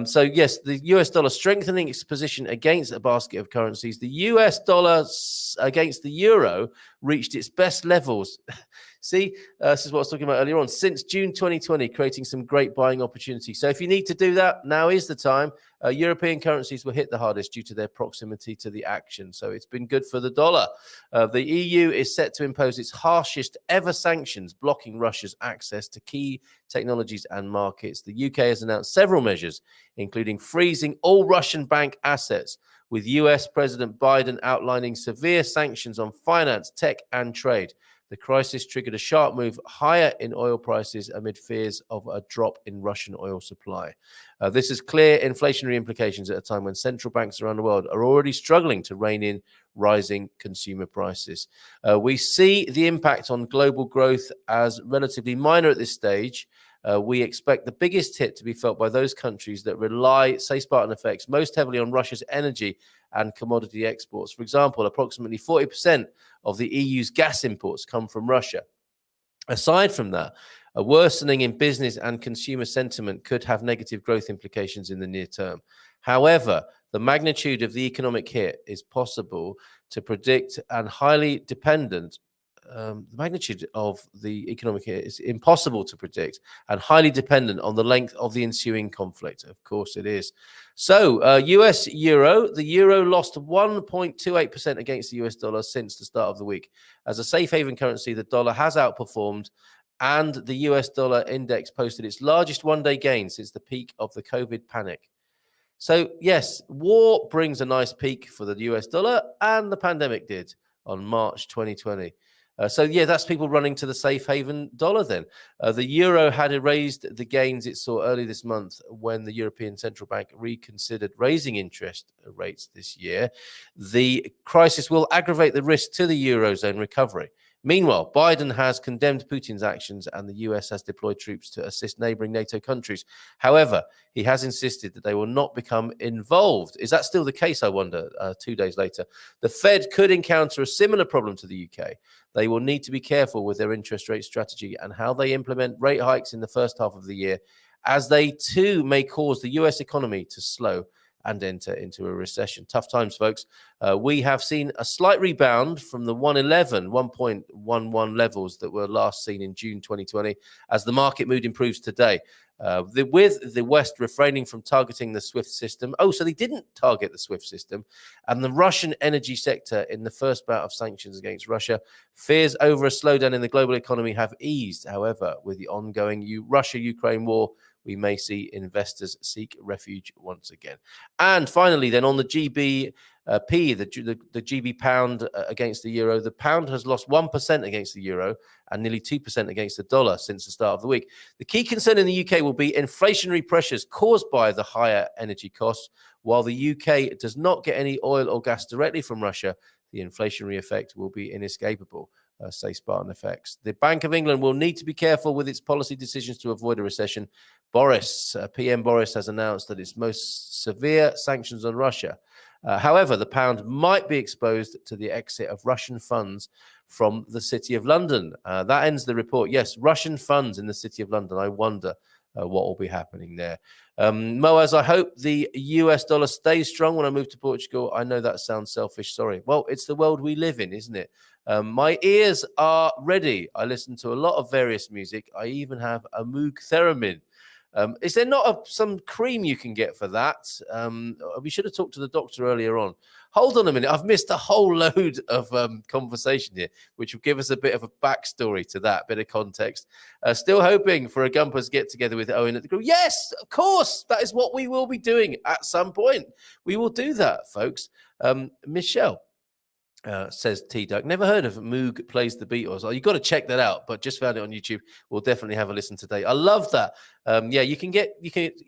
So yes, the US dollar strengthening its position against a basket of currencies. The US dollar against the euro reached its best levels. See, this is what I was talking about earlier on, since June 2020, creating some great buying opportunities. So if you need to do that, now is the time. European currencies were hit the hardest due to their proximity to the action. So it's been good for the dollar. The EU is set to impose its harshest ever sanctions, blocking Russia's access to key technologies and markets. The UK has announced several measures, including freezing all Russian bank assets, with US President Biden outlining severe sanctions on finance, tech, and trade. The crisis triggered a sharp move higher in oil prices amid fears of a drop in Russian oil supply. This has clear inflationary implications at a time when central banks around the world are already struggling to rein in rising consumer prices. We see the impact on global growth as relatively minor at this stage. We expect the biggest hit to be felt by those countries that rely, say Spartan effects, most heavily on Russia's energy and commodity exports. For example, approximately 40% of the EU's gas imports come from Russia. Aside from that, a worsening in business and consumer sentiment could have negative growth implications in the near term. However, the magnitude of the economic hit is possible to predict and highly dependent. The magnitude of the economic hit is impossible to predict and highly dependent on the length of the ensuing conflict. Of course it is. So US euro, the euro lost 1.28% against the US dollar since the start of the week. As a safe haven currency, the dollar has outperformed, and the US dollar index posted its largest one-day gain since the peak of the COVID panic. So yes, war brings a nice peak for the US dollar, and the pandemic did on March 2020. So yeah, that's people running to the safe haven dollar then. The euro had erased the gains it saw early this month when the European Central Bank reconsidered raising interest rates this year. The crisis will aggravate the risk to the Eurozone recovery. Meanwhile, Biden has condemned Putin's actions and the US has deployed troops to assist neighboring NATO countries. However, he has insisted that they will not become involved. Is that still the case, I wonder, 2 days later? The Fed could encounter a similar problem to the UK. They will need to be careful with their interest rate strategy and how they implement rate hikes in the first half of the year, as they too may cause the US economy to slow and enter into a recession. Tough times, folks. We have seen a slight rebound from the 1.11 levels that were last seen in June 2020 as the market mood improves today. With the West refraining from targeting the SWIFT system. Oh, so they didn't target the SWIFT system. And the Russian energy sector in the first bout of sanctions against Russia. Fears over a slowdown in the global economy have eased. However, with the ongoing Russia-Ukraine war, we may see investors seek refuge once again. And finally, then on the GBP, the GB pound against the euro, the pound has lost 1% against the euro and nearly 2% against the dollar since the start of the week. The key concern in the UK will be inflationary pressures caused by the higher energy costs. While the UK does not get any oil or gas directly from Russia, the inflationary effect will be inescapable. Say Spartan effects. The Bank of England will need to be careful with its policy decisions to avoid a recession. PM Boris has announced that its most severe sanctions on Russia. However, the pound might be exposed to the exit of Russian funds from the City of London. That ends the report. Yes, Russian funds in the City of London. I wonder what will be happening there. Moaz, I hope the US dollar stays strong when I move to Portugal. I know that sounds selfish. Sorry. Well, it's the world we live in, isn't it? My ears are ready. I listen to a lot of various music. I even have a Moog theremin. Is there not some cream you can get for that? We should have talked to the doctor earlier on. Hold on a minute. I've missed a whole load of conversation here, which will give us a bit of a backstory to that, bit of context. Still hoping for a Gumpers get together with Owen at the group. Yes, of course. That is what we will be doing at some point. We will do that, folks. Michelle says T-Duck. Never heard of Moog Plays the Beatles. Oh, you've got to check that out, but just found it on YouTube. We'll definitely have a listen today. I love that. Yeah,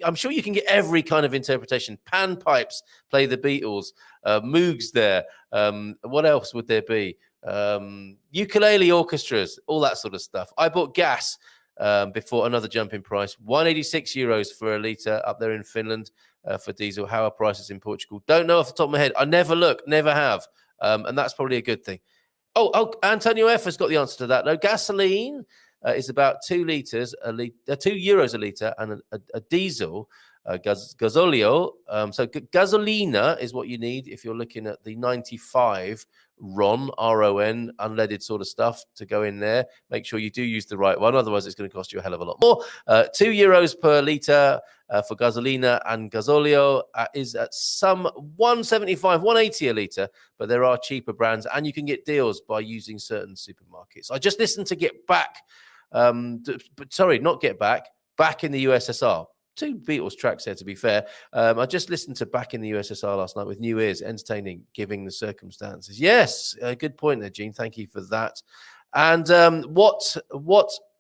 I'm sure you can get every kind of interpretation. Panpipes play the Beatles. Moogs there. What else would there be? Ukulele orchestras, all that sort of stuff. I bought gas before another jump in price. €186 for a litre up there in Finland for diesel. How are prices in Portugal? Don't know off the top of my head. I never look, never have. And that's probably a good thing. Oh, Antonio F has got the answer to that. No, gasoline is about €2 a litre, and a diesel, gasolio. So gasolina is what you need if you're looking at the 95 RON, R-O-N, unleaded sort of stuff to go in there. Make sure you do use the right one. Otherwise, it's going to cost you a hell of a lot more. €2 per litre for gasolina, and gasolio is at some 175, 180 a litre, but there are cheaper brands, and you can get deals by using certain supermarkets. I just listened to Get Back, Back in the USSR. 2 Beatles tracks there, to be fair. I just listened to Back in the USSR last night with new ears, entertaining, giving the circumstances. Yes, good point there, Gene. Thank you for that. And what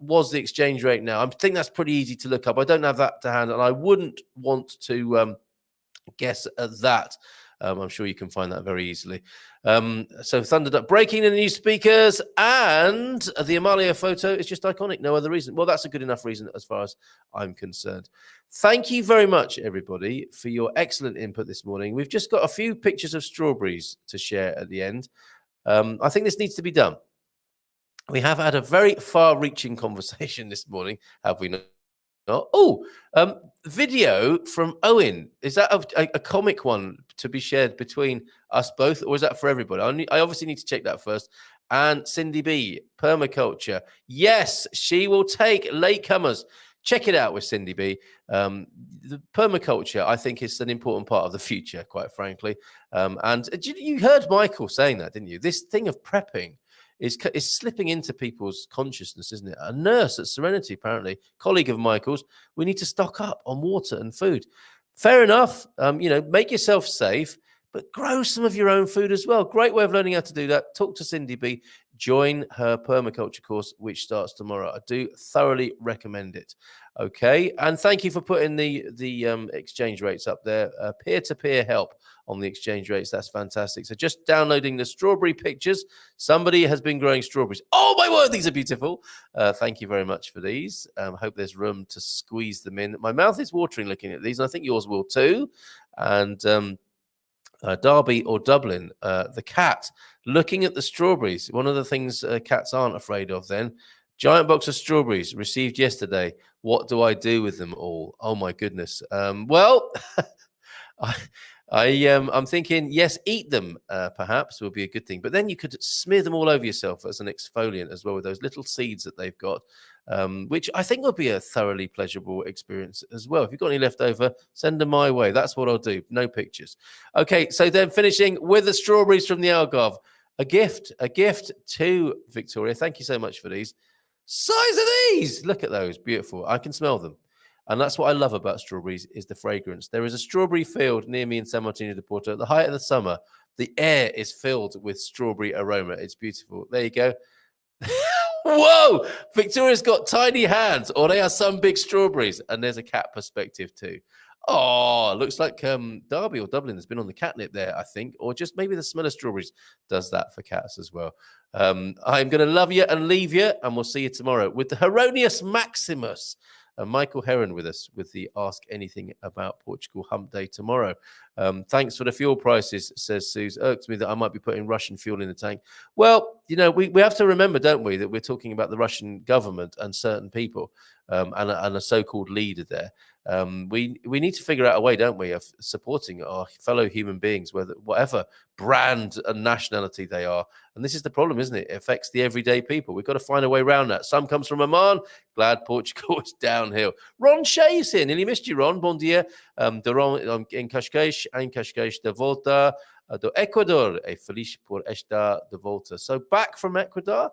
was the exchange rate now? I think that's pretty easy to look up. I don't have that to hand, and I wouldn't want to guess at that. I'm sure you can find that very easily. So Thundered Up breaking in the new speakers, and the Amalia photo is just iconic. No other reason. Well, that's a good enough reason as far as I'm concerned. Thank you very much, everybody, for your excellent input this morning. We've just got a few pictures of strawberries to share at the end. I think this needs to be done. We have had a very far-reaching conversation this morning, have we not? Oh, video from Owen. Is that a comic one to be shared between us both, or is that for everybody? I obviously need to check that first. And Cindy B, permaculture. Yes, she will take latecomers. Check it out with Cindy B. The permaculture, I think, is an important part of the future, quite frankly. And you heard Michael saying that, didn't you? This thing of prepping is slipping into people's consciousness, isn't it? A nurse at Serenity, apparently, colleague of Michael's, we need to stock up on water and food. Fair enough. Make yourself safe, but grow some of your own food as well. Great way of learning how to do that. Talk to Cindy B. Join her permaculture course, which starts tomorrow. I do thoroughly recommend it. Okay, and thank you for putting the exchange rates up there. Peer-to-peer help on the exchange rates. That's fantastic. So just downloading the strawberry pictures. Somebody has been growing strawberries. Oh, my word, these are beautiful. Thank you very much for these. Hope there's room to squeeze them in. My mouth is watering looking at these, and I think yours will too. And Derby or Dublin, the cat, looking at the strawberries. One of the things cats aren't afraid of then. Giant box of strawberries received yesterday. What do I do with them all? Oh, my goodness. Well, I'm thinking, yes, eat them, perhaps, would be a good thing. But then you could smear them all over yourself as an exfoliant as well, with those little seeds that they've got, which I think would be a thoroughly pleasurable experience as well. If you've got any left over, send them my way. That's what I'll do. No pictures. Okay, so then finishing with the strawberries from the Algarve. A gift to Victoria. Thank you so much for these. Size of these! Look at those. Beautiful. I can smell them. And that's what I love about strawberries, is the fragrance. There is a strawberry field near me in San Martino de Porto. At the height of the summer, the air is filled with strawberry aroma. It's beautiful. There you go. Whoa! Victoria's got tiny hands, or they are some big strawberries. And there's a cat perspective too. Oh, looks like Derby or Dublin has been on the catnip there, I think. Or just maybe the smell of strawberries does that for cats as well. I'm going to love you and leave you, and we'll see you tomorrow with the Heronius Maximus. Michael Heron with us with the Ask Anything About Portugal Hump Day tomorrow. Thanks for the fuel prices, says Suze. Irks me that I might be putting Russian fuel in the tank. Well, you know, we have to remember, don't we, that we're talking about the Russian government and certain people and a so-called leader there. We need to figure out a way, don't we, of supporting our fellow human beings, whatever brand and nationality they are. And this is the problem, isn't it? It affects the everyday people. We've got to find a way around that. Some comes from Oman. Glad Portugal is downhill. Ron Shea's here. Nearly missed you, Ron. Bon dia. De Ron em Cascais de volta do Ecuador. E feliz por estar de volta. So back from Ecuador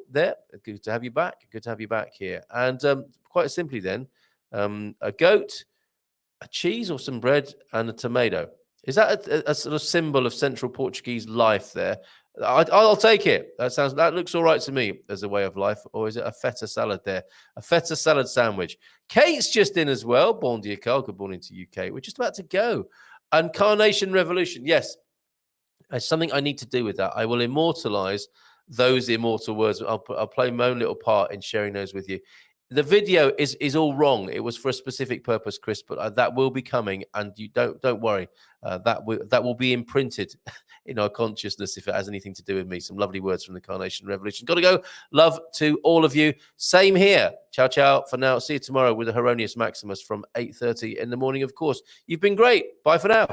there. Good to have you back. Good to have you back here. And quite simply then, a goat, a cheese or some bread, and a tomato. Is that a sort of symbol of Central Portuguese life there? I'll take it. That looks all right to me as a way of life. Or is it a feta salad there? A feta salad sandwich. Kate's just in as well. Bon dia, Carl. Good morning to UK. We're just about to go. And Carnation Revolution. Yes, there's something I need to do with that. I will immortalize those immortal words. I'll play my own little part in sharing those with you. The video is all wrong. It was for a specific purpose, Chris, but that will be coming, and you don't worry. That will be imprinted in our consciousness if it has anything to do with me. Some lovely words from the Carnation Revolution. Got to go. Love to all of you. Same here. Ciao, ciao for now. See you tomorrow with the Heronius Maximus from 8:30 in the morning, of course. You've been great. Bye for now.